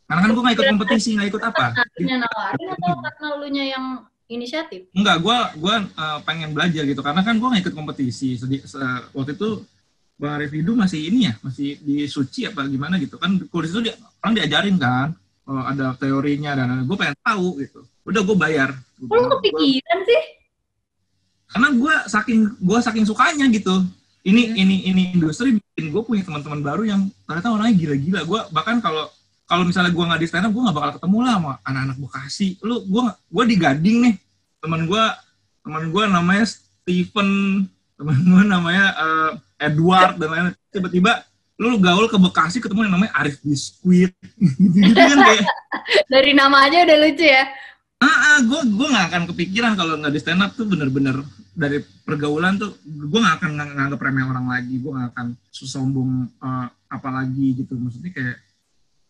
Karena kan gue nggak ikut kompetisi, nggak ikut apa. Nawarin atau karena lu nya yang inisiatif? Enggak, gue pengen belajar gitu. Karena kan gue nggak ikut kompetisi. Waktu itu Bang Arif Hidu masih masih di Suci apa gimana gitu. Kan kuliah itu orang diajarin kan, ada teorinya, dan gue pengen tahu gitu. Udah gue bayar. Lu kepikiran sih? Karena gue saking sukanya gitu. Ini industri bikin gue punya teman-teman baru yang ternyata orangnya gila-gila. Gue bahkan kalau misalnya gue nggak di stand up, gue nggak bakal ketemu lah sama anak-anak Bekasi. Gue di Gading nih, teman gue namanya Steven, teman gue namanya Edward dan lain-lain. Tiba-tiba lu gaul ke Bekasi ketemu yang namanya Arif Biskuit, gitu kan kayak. Dari nama aja udah lucu ya. Gue nggak akan kepikiran kalau nggak di stand up tuh bener-bener dari pergaulan tuh gue nggak akan nganggap remeh orang lagi, gue nggak akan sombong apalagi gitu. Maksudnya kayak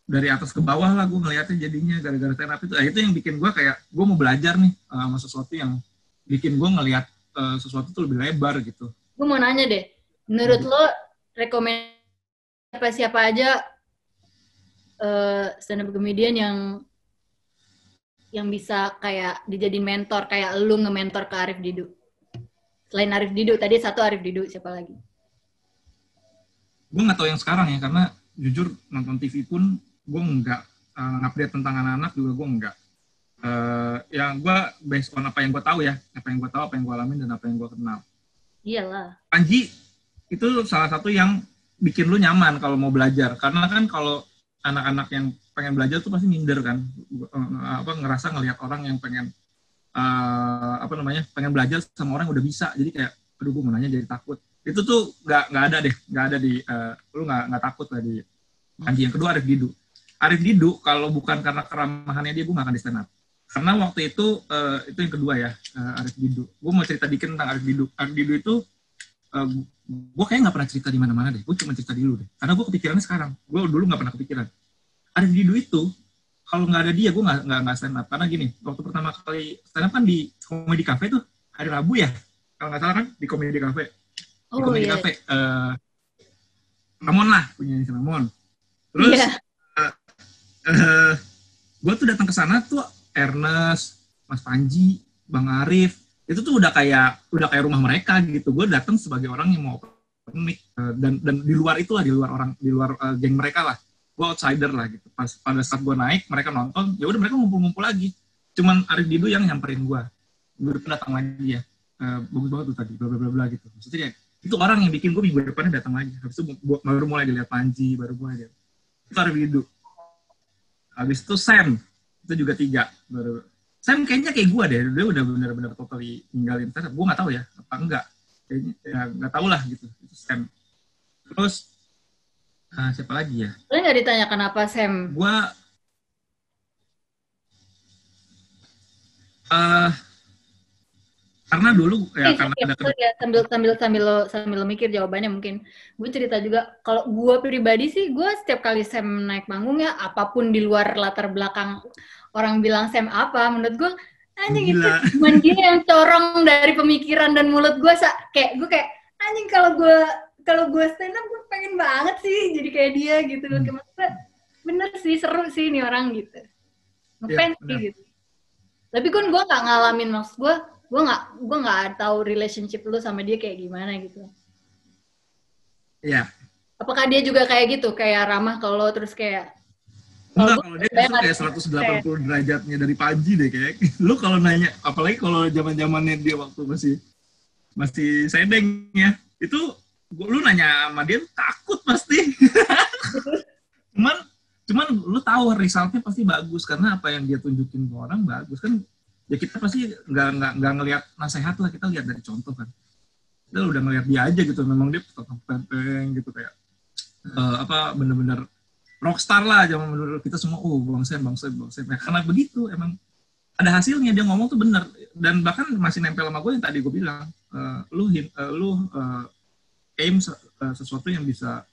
dari atas ke bawah lah gue ngeliatnya jadinya gara-gara stand up itu. Itu yang bikin gue kayak gue mau belajar nih sama sesuatu yang bikin gue ngeliat sesuatu tuh lebih lebar gitu. Gue mau nanya deh, menurut lo rekomendasi siapa aja stand up comedian yang bisa kayak dijadiin mentor, kayak lu nge-mentor ke Arif Didu? Selain Arif Didu, tadi satu Arif Didu, siapa lagi? Gue nggak tahu yang sekarang ya, karena jujur nonton TV pun gue nggak update tentang anak-anak juga gue nggak. Yang gue based on apa yang gue tahu ya, apa yang gue alamin dan apa yang gue kenal. Iyalah. Panji itu salah satu yang bikin lu nyaman kalau mau belajar, karena kan kalau anak-anak yang pengen belajar tuh pasti minder kan, ngerasa ngelihat orang yang pengen pengen belajar sama orang yang udah bisa, jadi kayak aduh gue mau nanya jadi takut. Itu tuh nggak ada di lu nggak takut lah di Panji. Yang kedua Arif Didu kalau bukan karena keramahannya dia, gue nggak akan di stand up. Karena waktu itu yang kedua ya, Arif Didu. Gue mau cerita dikit tentang Arif Didu. Arif Didu itu gue kayaknya nggak pernah cerita di mana-mana deh. Gue cuma cerita dulu deh. Karena gue kepikirannya sekarang. Gue dulu nggak pernah kepikiran. Arif Didu itu kalau nggak ada dia gue nggak stand up. Karena gini, waktu pertama kali stand up kan di Comedy Cafe tuh hari Rabu ya, kalau nggak salah kan di Comedy Cafe. Di Comedy Cafe. Ramon lah punya Ramon. Terus gue tuh datang ke sana tuh Ernest, Mas Panji, Bang Arif, itu tuh udah kayak rumah mereka gitu. Gue datang sebagai orang yang mau open mic, dan di luar itulah, di luar geng mereka lah. Gue outsider lah gitu. Pada saat gue naik, mereka nonton, ya udah mereka ngumpul-ngumpul lagi. Cuman Arif Didu yang nyamperin gue. Gue datang lagi ya. Bagus banget tuh tadi, bla bla bla gitu. Maksudnya itu orang yang bikin gue minggu depannya datang lagi. Habis itu baru mulai dilihat Panji, baru mulai dilihat. Itu Arif Didu. Habis itu Sam, itu juga 3. Baru Sam kayaknya kayak gue deh, dia udah benar-benar totally ninggalin stand up. Gue nggak tahu ya, apa enggak. Kayaknya ya nggak tahu lah gitu. Itu Sam. Terus siapa lagi ya? Boleh nggak ditanya kenapa Sam? Gue karena dulu ya karena ada sambil lo mikir jawabannya mungkin. Gue cerita juga, kalau gue pribadi sih, gue setiap kali Sam naik panggung ya, apapun di luar latar belakang orang bilang Sam apa, menurut gue anjing itu cuman dia yang corong dari pemikiran dan mulut gue, kayak anjing kalau gue stand up gue pengen banget sih jadi kayak dia gitu. Maksudnya bener sih, seru sih nih orang gitu, ngefans sih gitu. Tapi kan gue nggak ngalamin, maksud gue nggak tahu relationship lu sama dia kayak gimana gitu. Iya. Apakah dia juga kayak gitu, kayak ramah ke lo, terus kayak enggak, kalau dia justru kayak 180 derajatnya dari Panji deh kayak. Lu kalau nanya, apalagi kalau zaman-zamannya dia waktu masih sedeng ya, itu lu nanya sama dia takut pasti. cuman lu tahu resultnya pasti bagus karena apa yang dia tunjukin ke orang bagus kan. Ya kita pasti nggak ngelihat nasihat lah, kita lihat dari contoh kan. Kita udah ngelihat dia aja gitu, memang dia peteng gitu kayak bener-bener rockstar lah zaman menurut kita semua. Bang Sam. Nah, karena begitu emang ada hasilnya, dia ngomong tuh bener, dan bahkan masih nempel sama gue yang tadi gue bilang, lu aim sesuatu yang bisa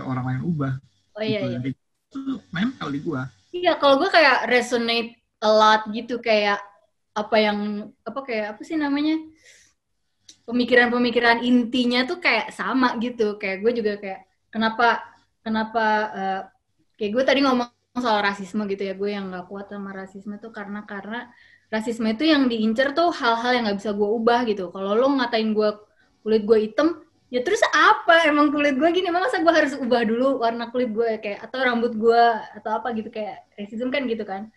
orang lain ubah. Oh iya. Itu nempel di gue. Iya, kalau gue kayak resonate a lot gitu, kayak apa sih namanya, pemikiran intinya tuh kayak sama gitu. Kayak gue juga kayak kenapa kayak gue tadi ngomong soal rasisme gitu ya, gue yang nggak kuat sama rasisme tuh karena rasisme itu yang diincer tuh hal-hal yang nggak bisa gue ubah gitu. Kalau lo ngatain gue kulit gue hitam, ya terus apa, emang kulit gue gini, masa gue harus ubah dulu warna kulit gue kayak, atau rambut gue atau apa gitu, kayak rasisme kan gitu kan.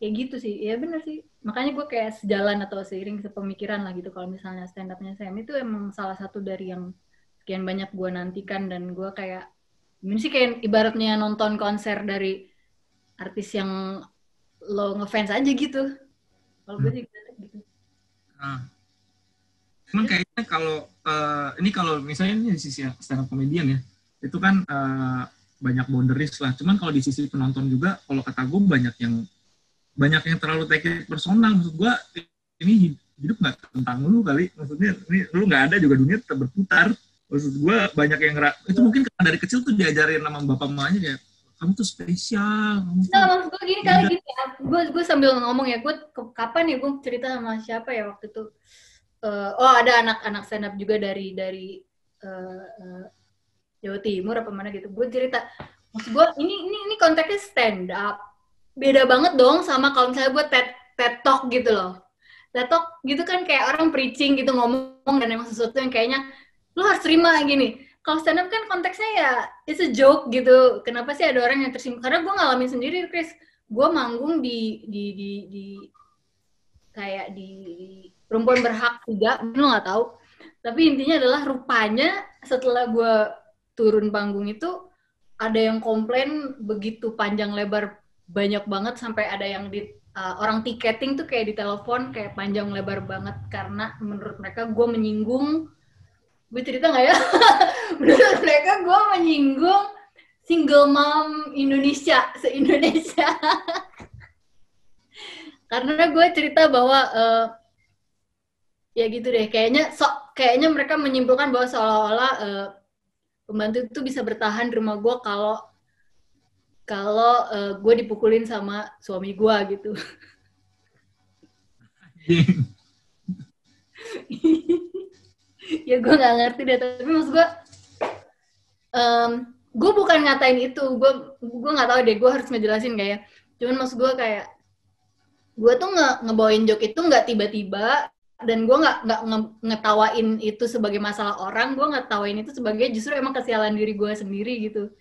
Kayak gitu sih, ya bener sih. makanya gue kayak sejalan atau seiring sepemikiran lah gitu kalau misalnya stand up-nya Sam itu emang salah satu dari yang sekian banyak gue nantikan, dan gue kayak gimana sih, kayak ibaratnya nonton konser dari artis yang lo ngefans aja gitu. Kalau gue sih gitu. Nah, cuman kayaknya kalau ini kalau misalnya ini di sisi stand up comedian ya, itu kan banyak boundaries lah. Cuman kalau di sisi penonton juga, kalau kata gue banyak yang terlalu take it personal. Maksud gue ini hidup nggak tentang lu kali. Maksudnya ini lu nggak ada juga, dunia tetap berputar. Maksud gue banyak yang itu mungkin karena dari kecil tuh diajarin sama bapak mamanya kayak kamu tuh spesial. Nah, maksud gue gini kali gitu ya. Gue sambil ngomong ya, gue kapan ya gue cerita sama siapa ya waktu itu. Ada anak-anak stand up juga dari Jawa Timur apa mana gitu. Gue cerita, maksud gue ini konteksnya stand up. Beda banget dong sama kalau misalnya gue TED Talk gitu loh. TED Talk gitu kan kayak orang preaching gitu, ngomong dan emang sesuatu yang kayaknya lu harus terima gini. Kalau stand up kan konteksnya ya it's a joke gitu. Kenapa sih ada orang yang tersinggung? Karena gue ngalamin sendiri, Chris. Gue manggung di kayak di Perempuan Berhak 3, lu nggak tahu. Tapi intinya adalah rupanya setelah gue turun panggung itu ada yang komplain begitu panjang lebar, banyak banget, sampai ada yang orang tiketing tuh kayak di telepon kayak panjang lebar banget karena menurut mereka gue menyinggung. Gue cerita nggak ya? Menurut mereka gue menyinggung single mom Indonesia, se-Indonesia. Karena gue cerita bahwa ya gitu deh, kayaknya mereka menyimpulkan bahwa seolah-olah pembantu itu bisa bertahan di rumah gue kalau gue dipukulin sama suami gue gitu. Ya gue nggak ngerti deh, tapi maksud gue bukan ngatain itu, gue nggak tahu deh, gue harus ngejelasin gak ya. Cuman maksud gue kayak gue tuh ngebawain joke itu nggak tiba-tiba, dan gue nggak ngetawain itu sebagai masalah orang, gue ngetawain itu sebagai justru emang kesialan diri gue sendiri gitu.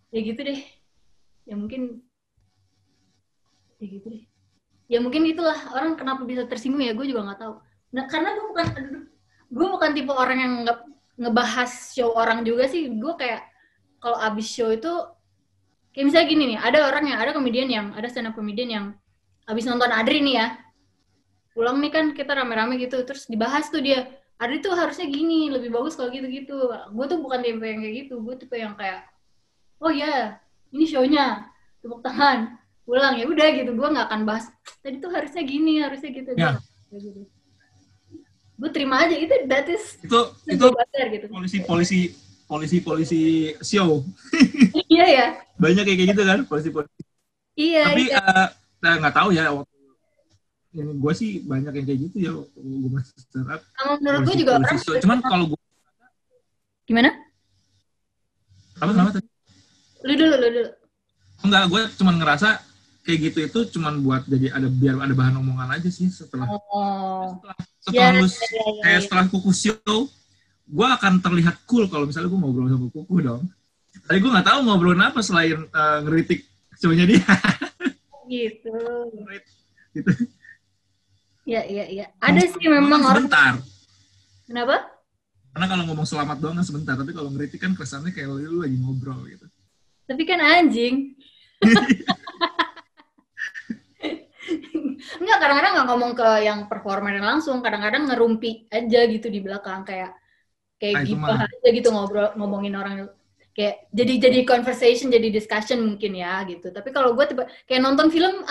Ya gitu deh, ya mungkin ya gitu deh, ya mungkin itulah orang kenapa bisa tersinggung ya, gue juga nggak tahu. Nah, karena gue bukan tipe orang yang ngebahas show orang juga sih. Gue kayak kalau abis show itu kayak misalnya gini nih, ada stand up comedian yang abis nonton Adri nih ya, pulang nih kan kita rame-rame gitu, terus dibahas tuh dia, Adri tuh harusnya gini, lebih bagus kalau gitu-gitu. Gue tuh bukan tipe yang kayak gitu, gue tipe yang kayak oh ya, ini show-nya, tepuk tangan, pulang, ya udah gitu. Gue nggak akan bahas tadi tuh harusnya gini, harusnya gitu. Ya. Gue terima aja itu, that is itu bazar, gitu. polisi show. Iya ya. Banyak kayak gitu kan, polisi. Iya. Tapi iya. Nggak tahu ya, ini gue sih banyak yang kayak gitu ya waktu gue masih startup. Menurut gue juga orang. Cuman kalau gue gimana? Apa tadi? Lu dulu. Enggak, gue cuman ngerasa kayak gitu itu cuman buat jadi biar ada bahan omongan aja sih setelah setelah Kuku show, gue akan terlihat cool kalau misalnya gue ngobrol sama Kuku dong. Tapi gue nggak tahu ngobrolin apa selain ngeritik show-nya dia. Gitu. Gitu. Iya. Ada sih memang orang. Sebentar. Kenapa? Karena kalau ngomong selamat doang kan sebentar, tapi kalau ngeritik kan kesannya kayak lu lagi ngobrol gitu. Tapi kan anjing. Enggak, kadang-kadang nggak ngomong ke yang performer langsung, kadang-kadang ngerumpi aja gitu di belakang kayak gibah aja gitu, ngomongin orang, kayak jadi conversation, jadi discussion mungkin ya gitu. Tapi kalau gue tiba kayak nonton film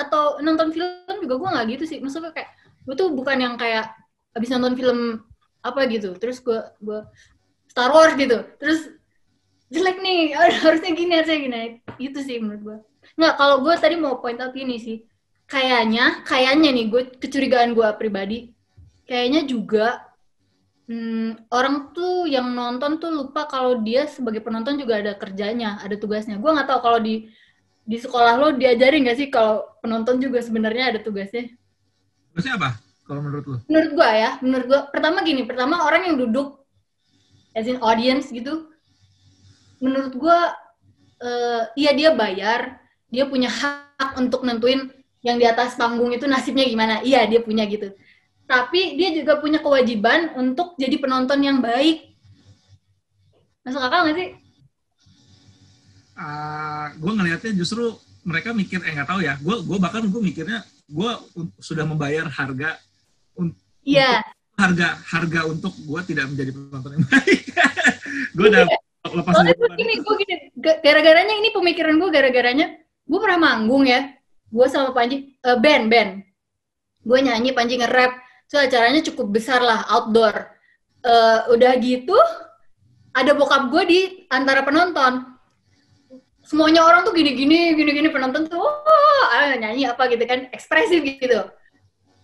juga gue nggak gitu sih. Maksudnya kayak gue tuh bukan yang kayak abis nonton film apa gitu, terus gue Star Wars gitu, terus jelek nih, harusnya gini itu sih menurut gue. Nggak, kalau gue tadi mau point out ini sih, kayaknya nih, gue kecurigaan gue pribadi, kayaknya juga orang tuh yang nonton tuh lupa kalau dia sebagai penonton juga ada kerjanya, ada tugasnya. Gue nggak tahu kalau di sekolah lo diajarin nggak sih kalau penonton juga sebenarnya ada tugasnya. Tugasnya apa kalau menurut lo? Menurut gue pertama orang yang duduk as in audience gitu, menurut gue iya dia bayar, dia punya hak untuk nentuin yang di atas panggung itu nasibnya gimana. Iya, dia punya gitu. Tapi dia juga punya kewajiban untuk jadi penonton yang baik. Masuk akal nggak sih? Gue ngelihatnya justru mereka mikir nggak tahu ya. Gue bahkan gue mikirnya gue sudah membayar harga Iya. harga untuk gue tidak menjadi penonton yang baik. Gue udah lepas Soalnya gue gini, gara-garanya ini pemikiran gue gara-garanya gue pernah manggung ya. Gue sama Panji band. Gue nyanyi, Panji nge-rap. So acaranya cukup besar lah, outdoor. Udah gitu, ada bokap gue di antara penonton. Semuanya orang tuh gini-gini penonton tuh nyanyi apa gitu kan, ekspresif gitu.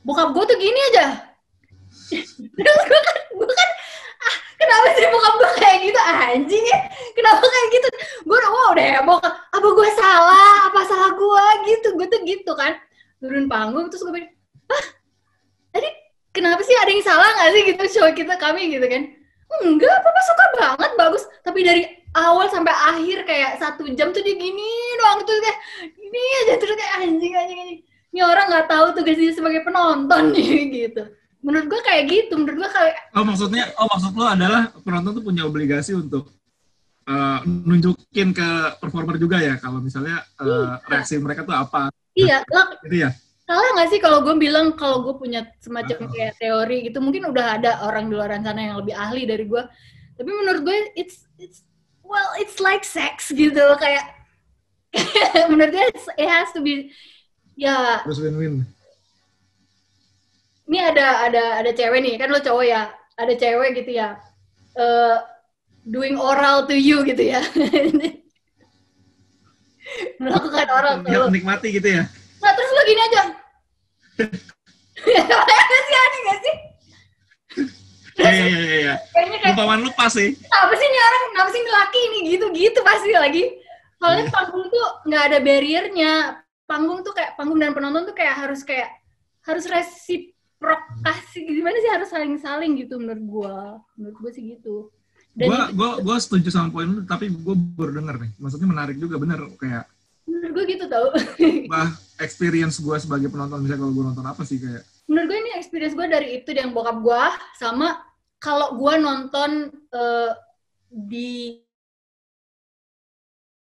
Bokap gue tuh gini aja. Terus gue kan kenapa sih bokap gue kayak gitu, anjing ya? Kenapa kayak gitu? Gue udah bokap, apa gue salah? Apa salah gue gitu? Gue tuh gitu kan. Turun panggung terus gue bilang, tadi kenapa sih, ada yang salah nggak sih gitu show kita kami gitu kan? Enggak, papa suka banget, bagus. Tapi dari awal sampai akhir kayak 1 jam tuh dia gini doang tuh kayak ini aja terus kayak anjing. Ini orang nggak tahu tugasnya sebagai penonton nih gitu. Menurut gue kayak gitu, menurut gue kayak maksud lo adalah penonton tuh punya obligasi untuk nunjukin ke performer juga ya kalau misalnya reaksi mereka tuh apa. Iya, gitu ya. Salah nggak sih kalau gue bilang kalau gue punya semacam kayak teori gitu, mungkin udah ada orang di luar sana yang lebih ahli dari gue, tapi menurut gue it's like sex gitu, kayak menurut gue it has to be ya. Terus win-win. Ini ada cewek nih, kan lo cowok ya, ada cewek gitu ya, doing oral to you gitu ya. Melakukan oral tuh. Ya, menikmati gitu ya. Nah, terus lo gini aja. Sih aneh gak sih? Iya. Umpamaan lu pas sih. Apa sih nih orang, kenapa sih laki ini gitu pasti lagi. Soalnya panggung tuh nggak ada barriernya. Panggung tuh kayak, panggung dan penonton tuh kayak harus resiprokasi, gimana sih, harus saling gitu menurut gue sih gitu. Gue setuju sama poin lu, tapi gue baru denger nih. Maksudnya menarik juga, bener kayak. Menurut gue gitu tau. Experience gue sebagai penonton, misalnya kalau gue nonton apa sih kayak. Menurut gue ini experience gue dari itu, yang bokap gue, sama kalau gue nonton di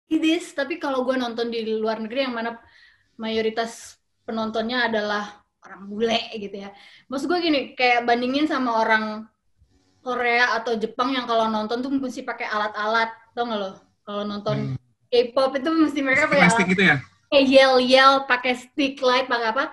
this, tapi kalau gue nonton di luar negeri yang mana mayoritas penontonnya adalah orang bule gitu ya. Maksud gue gini, kayak bandingin sama orang Korea atau Jepang yang kalau nonton tuh mesti pakai alat-alat, tau nggak lo? Kalau nonton K-pop itu mesti mereka pakai stick gitu ya? Kayak yell, pakai stick light, pakai apa?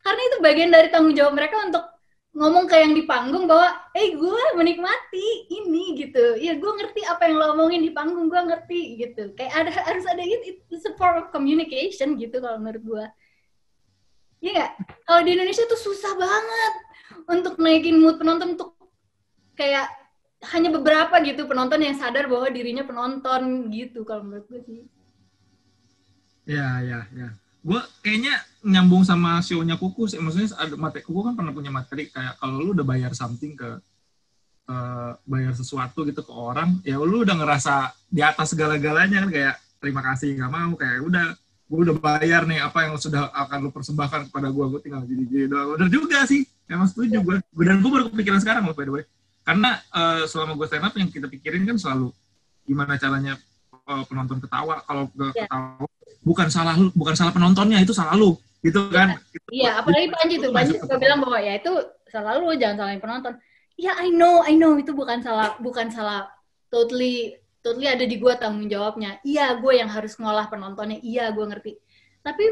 Karena itu bagian dari tanggung jawab mereka untuk ngomong ke yang di panggung bahwa, gue menikmati ini gitu. Ya gue ngerti apa yang lo omongin di panggung, gue ngerti gitu. Kayak harus ada it's a form of communication gitu kalau menurut gue. Iya nggak? Kalau di Indonesia tuh susah banget untuk naikin mood penonton, untuk kayak hanya beberapa gitu penonton yang sadar bahwa dirinya penonton gitu kalau menurut gue sih. Ya. Gue kayaknya nyambung sama show-nya Kuku sih. Maksudnya Kuku kan pernah punya materi kayak kalau lu udah bayar something bayar sesuatu gitu ke orang, ya lu udah ngerasa di atas segala-galanya kan, kayak terima kasih, nggak mau, kayak gue udah bayar nih apa yang sudah akan lu persembahkan kepada gue tinggal gini doang. Bener juga sih, emang setuju gue. Dan gue baru kepikiran sekarang loh, by the way. Karena selama gue stand up yang kita pikirin kan selalu gimana caranya penonton ketawa. Kalau ketawa bukan salah penontonnya, itu salah lu gitu kan. Iya, apalagi Panji juga bilang bahwa ya itu salah lu, jangan salahin penonton. Ya I know itu bukan salah totally ada di gue tanggung jawabnya. Iya, gue yang harus ngolah penontonnya. Iya, gue ngerti. Tapi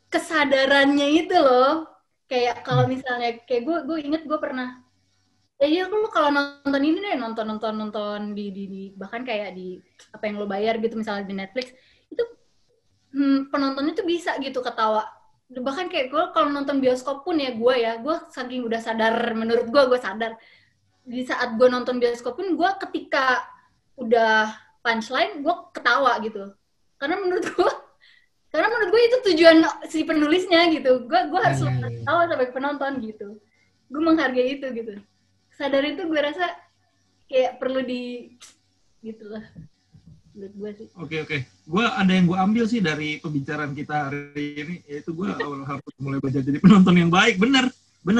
kesadarannya itu loh, kayak kalau misalnya kayak gue inget gue pernah, ya lu kalau nonton ini deh, nonton di bahkan kayak di apa yang lo bayar gitu, misalnya di Netflix itu, penontonnya tuh bisa gitu ketawa. Bahkan kayak gue kalau nonton bioskop pun gue saking udah sadar, menurut gue sadar di saat gue nonton bioskop pun, gue ketika udah punchline gue ketawa gitu, karena menurut gue itu tujuan si penulisnya gitu. Gue harus ketawa sebagai penonton gitu. Gue menghargai itu gitu. Sadar itu gue rasa kayak perlu di gitu lah. menurut gue sih. Oke. Gue ada yang gue ambil sih dari pembicaraan kita hari ini, yaitu gue harus mulai belajar jadi penonton yang baik. Bener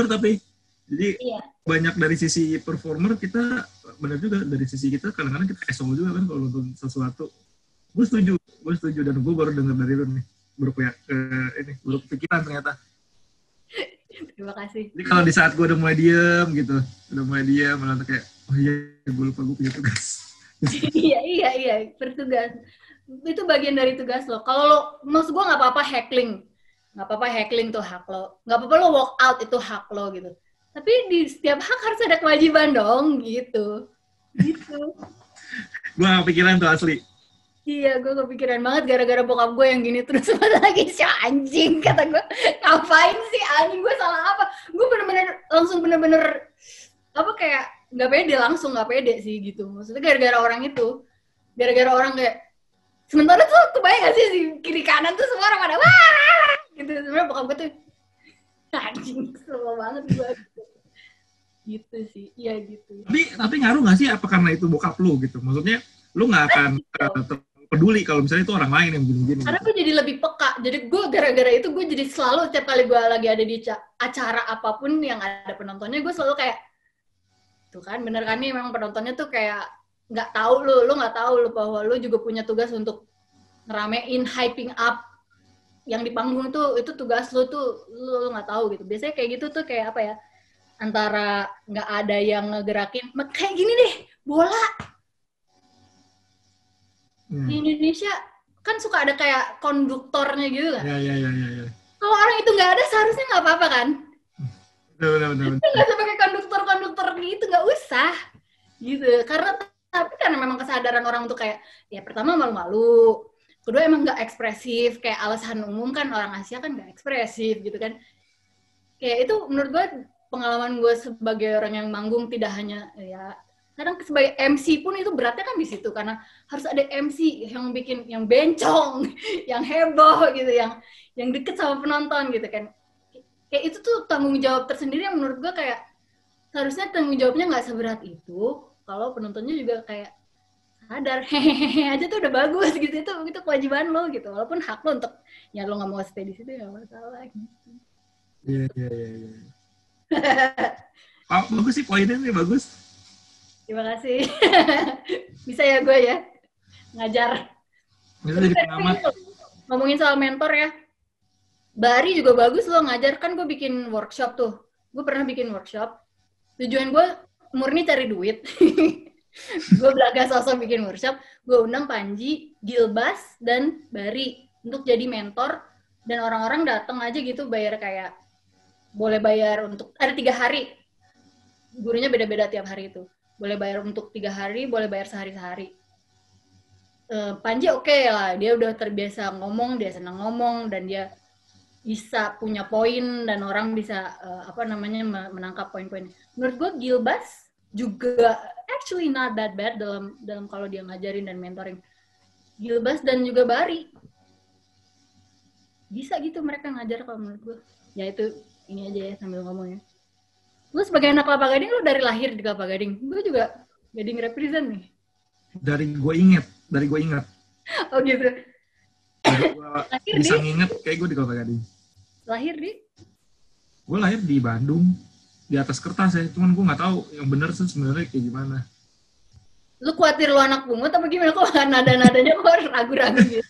tapi jadi banyak dari sisi performer kita, bener juga dari sisi kita kadang-kadang kita esong juga kan kalau nonton sesuatu. Gue setuju dan gue baru dengar dari lu nih, baru kepikiran ternyata. Terima kasih. Jadi kalau di saat gue udah mulai diam, malah kayak, oh iya, gue lupa gue punya tugas. Iya, bertugas. Itu bagian dari tugas lo. Kalau lo, maksud gue nggak apa-apa hacking tuh hak lo. Nggak apa-apa lo walk out itu hak lo gitu. Tapi di setiap hak harus ada kewajiban dong, gitu. Gue gak kepikiran tuh asli. Iya, gue kepikiran banget gara-gara bokap gue yang gini terus lagi si anjing, kata gue, ngapain sih anjing, gue salah apa? Gue bener-bener apa kayak nggak pede sih gitu. Maksudnya gara-gara orang kayak sementara tuh kebayang gak sih di kiri kanan tuh semua orang pada wah gitu. Sebenarnya bokap gue tuh anjing, kesel banget gue gitu sih. Iya gitu. Tapi ngaruh nggak sih apa karena itu bokap lu gitu? Maksudnya lu nggak akan peduli kalau misalnya itu orang lain yang gini-gini. Karena gue jadi lebih peka. Jadi gue gara-gara itu gue jadi selalu setiap kali gue lagi ada di acara apapun yang ada penontonnya, gue selalu kayak tuh kan bener kan nih, memang penontonnya tuh kayak nggak tahu lu nggak tahu lu bahwa lu juga punya tugas untuk ngeramein, hyping up yang di panggung tuh, itu tugas lu tuh, lu nggak tahu gitu. Biasanya kayak gitu tuh kayak apa ya, antara nggak ada yang ngegerakin, kayak gini deh, bola di Indonesia kan suka ada kayak konduktornya gitu kan. Iya. Kalau orang itu nggak ada seharusnya nggak apa-apa kan. Benar. Nggak usah pakai konduktor gitu, nggak usah gitu. Tapi karena memang kesadaran orang untuk kayak, ya pertama malu-malu, kedua emang nggak ekspresif, kayak alasan umum kan orang Asia kan nggak ekspresif gitu kan. Kayak itu menurut gue pengalaman gue sebagai orang yang manggung, tidak hanya ya kadang sebagai MC pun itu beratnya kan di situ, karena harus ada MC yang bikin, yang bencong, yang heboh gitu, yang deket sama penonton gitu kan. Kayak itu tuh tanggung jawab tersendiri yang menurut gue kayak seharusnya tanggung jawabnya nggak seberat itu kalau penontonnya juga kayak sadar, hehehe aja tuh udah bagus gitu, itu kewajiban lo gitu, walaupun hak lo untuk ya lo nggak mau stay di situ ya nggak masalah gitu. Iya. Bagus sih poinnya nih, bagus. Terima kasih. Bisa ya gue ya ngajar. Bisa jadi pengamat. Ngomongin soal mentor ya, Bari juga bagus lo ngajar kan. Gue bikin workshop tuh, gue pernah bikin workshop, tujuan gue murni cari duit. Gue belaga sosok bikin workshop, gue undang Panji, Gilbas, dan Bari untuk jadi mentor, dan orang-orang datang aja gitu, bayar kayak boleh bayar untuk ada 3 hari, gurunya beda-beda tiap hari itu, boleh bayar untuk 3 hari, boleh bayar sehari-sehari. Panji oke lah, dia udah terbiasa ngomong, dia senang ngomong, dan dia bisa punya poin, dan orang bisa menangkap poin-poinnya. Menurut gue Gilbas juga actually not that bad dalam kalau dia ngajarin dan mentoring. Gilbas dan juga Bari bisa gitu mereka ngajar kalau menurut gue. Ya itu ini aja ya sambil ngomong ya. Lu sebagai anak Kelapa Gading, lu dari lahir di Kelapa Gading. Gue juga Gading represent nih. Dari gue ingat. Oh gitu. Gue bisa nginget kayak gue di Kelapa Gading. Lahir di? Gue lahir di Bandung, di atas kertas ya. Cuman gue nggak tahu yang benar sih sebenarnya kayak gimana. Lu khawatir lu anak pungut apa gimana? Kok nada-nadanya kok ragu-ragu gitu?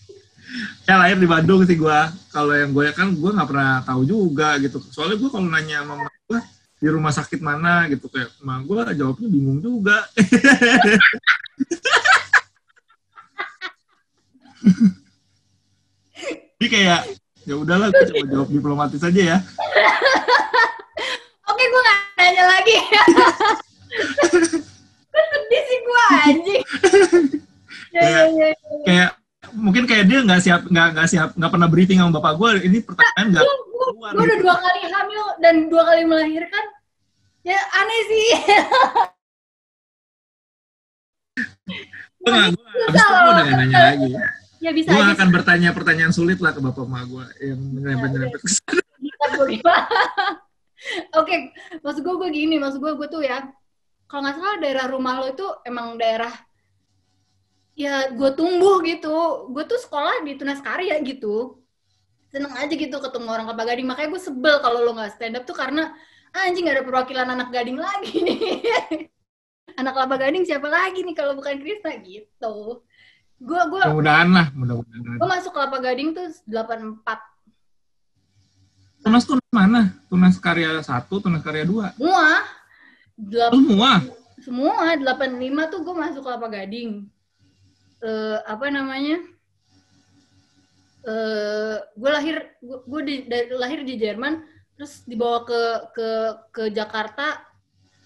Ya lahir di Bandung sih gue. Kalau yang gue kan gue nggak pernah tahu juga gitu. Soalnya gue kalau nanya mama gue di rumah sakit mana gitu, kayak mama gue jawabnya bingung juga. Jadi kayak ya udahlah, gue coba jawab diplomatis aja ya. Oke, gue nggak nanya lagi. Sedih sih gue anjing. Kayak mungkin kayak dia nggak pernah briefing sama bapak gue. Ini pertanyaan nggak keluar. Gue udah 2 kali hamil dan 2 kali melahirkan. Ya aneh sih. Gue udah nggak nanya lagi. Ya bisa. Gue akan bertanya pertanyaan sulit lah ke bapak emak gue yang nyerempet ke sana. Oke, maksud gue gini, gue tuh ya, kalau nggak salah daerah rumah lo itu emang daerah ya gue tumbuh gitu. Gue tuh sekolah di Tunas Karya gitu. Seneng aja gitu ketemu orang Kelapa Gading. Makanya gue sebel kalau lo nggak stand up tuh karena anjing gak ada perwakilan anak Gading lagi nih. Anak Kelapa Gading siapa lagi nih kalau bukan Krisna gitu. Gue Mudah-mudahan. masuk Kelapa Gading tuh 84. Tunas mana? Tunas Karya 1, Tunas Karya 2? Semua. Semua? 85 tuh gue masuk Kelapa Gading. Gue lahir di Jerman, terus dibawa ke Jakarta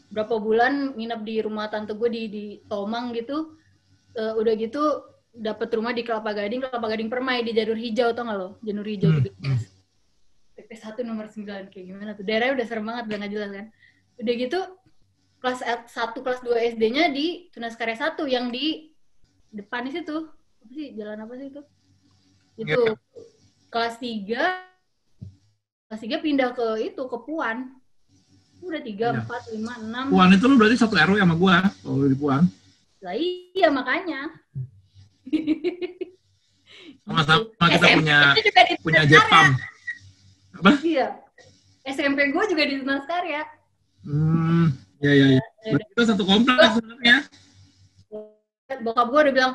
berapa bulan nginep di rumah tante gue di Tomang gitu. Udah gitu dapet rumah di Kelapa Gading Permai di Janur Hijau, tau gak lo? Janur Hijau tuh PP 1 nomor 9 kayak gimana tuh. Daerahnya udah serem banget, udah gak jelas kan. Udah gitu kelas 1, kelas 2 SD-nya di Tunas Karya 1 yang di depan di situ. Apa sih? Jalan apa sih itu? Itu kelas 3 pindah ke Puan. Udah 3, 4, 5, 6. Puan itu lu berarti satu RW sama gua kalau di Puan. Lah iya makanya. Sama-sama kita punya Jepam. Apa? Iya. SMP gue juga di Tunas Karya. Iya. Kita satu kompleks sebenarnya. Bokap gue udah bilang,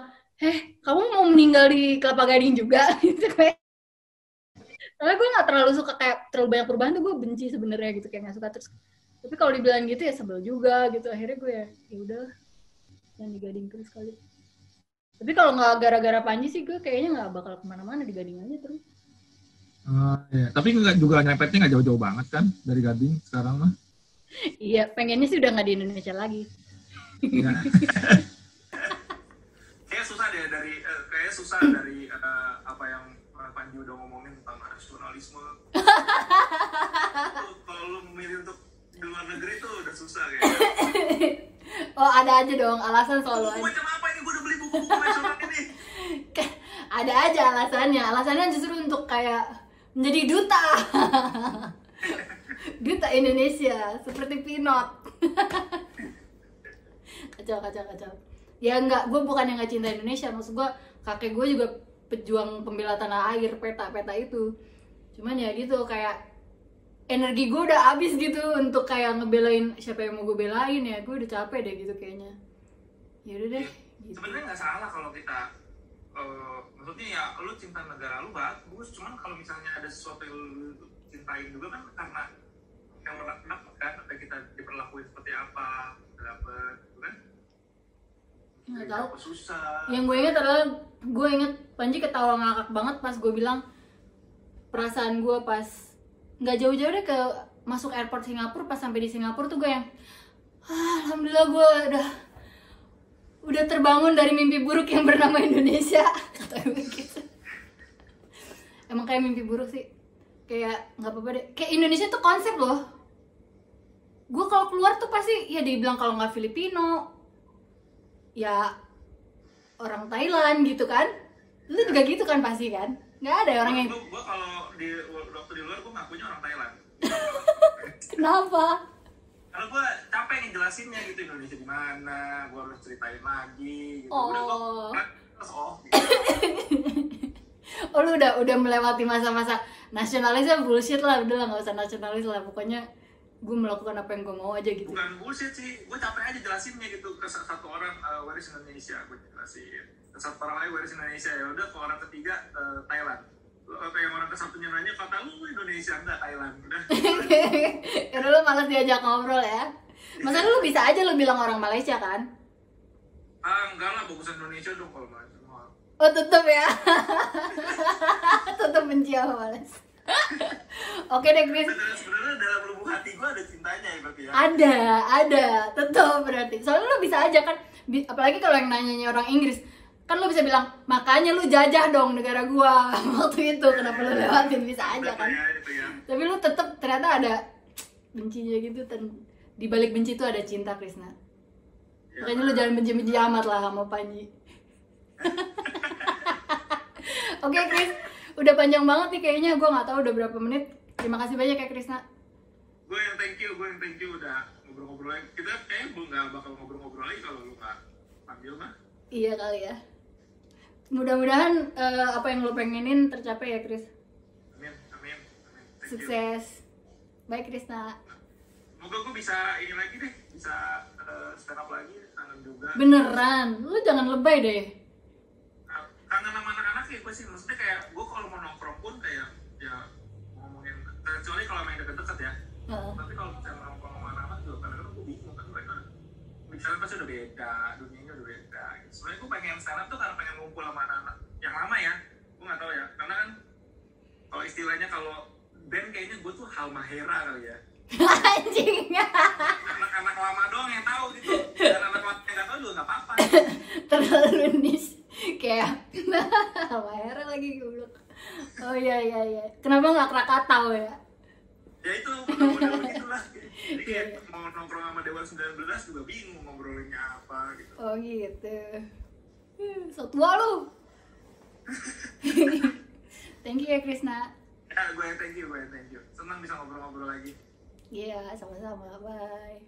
kamu mau meninggal di Kelapa Gading juga? Gitu kayak. Soalnya gue nggak terlalu suka kayak terlalu banyak perubahan tuh, gue benci sebenarnya gitu, kayak nggak suka terus. Tapi kalau dibilang gitu ya sebel juga gitu. Akhirnya gue ya udah yang di Gading terus kali. Tapi kalau nggak gara-gara Panji sih gue kayaknya nggak bakal kemana-mana, di Gading aja terus. Iya. Tapi nggak juga nyepetnya nggak jauh-jauh banget kan dari Gading sekarang mah. Iya, pengennya sih udah nggak di Indonesia lagi. Iya. Kayaknya susah dari apa yang Panji udah ngomongin tentang nasionalisme. Kalau lu memilih untuk di luar negeri tuh udah susah kayaknya. Oh, ada aja dong alasan selalu Buku macam apa ini? Gue udah beli buku nasional ini. Ada aja alasannya. Alasannya justru untuk kayak menjadi duta. Duta Indonesia seperti Pinot. Kacau. Ya enggak, gue bukan yang nggak cinta Indonesia, maksud gue kakek gue juga pejuang pembela tanah air, peta itu. Cuman ya gitu, kayak energi gue udah habis gitu untuk kayak ngebelain siapa yang mau gue belain, ya gue udah capek deh gitu kayaknya. Ya udah deh. Gitu. Sebenarnya nggak salah kalau kita, maksudnya ya lu cinta negara lu bagus, cuman kalau misalnya ada sesuatu yang lu cintain juga kan karena yang menakutkan kan, apa kita diperlakuin seperti apa, dapet, kan? Nggak tahu. Susah. Yang gue inget adalah, gue inget Panji ketawa ngakak banget pas gue bilang perasaan gue pas nggak jauh-jauh deh ke masuk airport Singapura. Pas sampai di Singapura tuh gue yang alhamdulillah gue udah terbangun dari mimpi buruk yang bernama Indonesia. Kata gue gitu. Emang kayak mimpi buruk sih, kayak nggak apa-apa deh, kayak Indonesia tuh konsep loh. Gue kalau keluar tuh pasti ya dibilang kalau nggak Filipino ya orang Thailand gitu kan. Lu juga gitu kan pasti kan? Nggak ada orang yang... Gue kalau waktu di luar gue ngakunya orang Thailand. Kenapa? Karena gue capek ngejelasinnya gitu, Indonesia di mana, gue harus ceritain lagi gitu. Oh. Gitu. Oh, lu udah melewati masa-masa nasionalisnya bullshit lah, udah lah nggak usah nasionalis lah, pokoknya gue melakukan apa yang gue mau aja gitu. Bukan bullshit sih, gue capek aja jelasinnya gitu ke satu orang, where is Indonesia, gue jelasin. Ke satu orang lain where is Indonesia, ya udah ke orang ketiga Thailand. Kayak orang kesatunya nanya, kata lu Indonesia enggak Thailand, udah. Karena lu malas diajak ngobrol ya. Masa lu bisa aja lu bilang orang Malaysia kan? Enggak lah, bagusan Indonesia dong kalau Malaysia. Oh, tetep ya. Tetep benci sama Malaysia. Oke deh, Chris. Sebenarnya dalam lubuk hati gue ada cintanya ya, berarti ya. Ada, tetep berarti. Soalnya lu bisa aja kan, apalagi kalau yang nanyanya orang Inggris, kan lu bisa bilang, makanya lu jajah dong negara gua waktu itu, kenapa lu lewatin, bisa aja kan. Ya. Tapi lu tetep ternyata ada bencinya gitu, di balik benci itu ada cinta, Krisna. Ya, makanya lu jangan benci-benci amat lah sama Panji. Oke, Chris, udah panjang banget nih kayaknya, gue nggak tahu udah berapa menit. Terima kasih banyak ya Krisna. Gue yang thank you udah ngobrol-ngobrol lagi. Kita kayaknya nggak bakal ngobrol-ngobrol lagi kalau lu nggak panggil mah. Iya kali ya. Mudah-mudahan apa yang lo pengenin tercapai ya, Chris. Amin. Thank you. Sukses. Baik, Krisna. Semoga gue bisa ini lagi deh, bisa stand up lagi, kangen juga. Beneran, lu jangan lebay deh. Kangen sama anak-anak ya gue sih, maksudnya kayak gue kalau mau nongkrong pun kayak ya ngomongin, kecuali kalau main deket-deket ya. Tapi kalau misalnya nongkrong sama anak-anak juga kadang-kadang gue bingung kan mereka misalnya pasti udah beda, dunianya udah beda. Sebenarnya gue pengen stand up tuh karena pengen ngumpul sama anak-anak yang lama ya. Gue nggak tahu ya, karena kan kalau istilahnya kalau band kayaknya gue tuh Halmahera kali ya. Anjing. Anak-anak lama doang yang tahu gitu, dan anak lama yang nggak tahu juga nggak apa-apa. Terlalu niche. Kayak Mahera lagi goblok. Oh iya. Kenapa nggak Krakatau ya? Ya itu model gitu lah. Jadi kayak mau nongkrong sama Dewa 19 juga bingung ngobrolinnya apa gitu. Oh gitu. So tua lu. Thank you ya, Krisna. Ya, gue yang thank you. Senang bisa ngobrol-ngobrol lagi. Iya, sama-sama. Bye.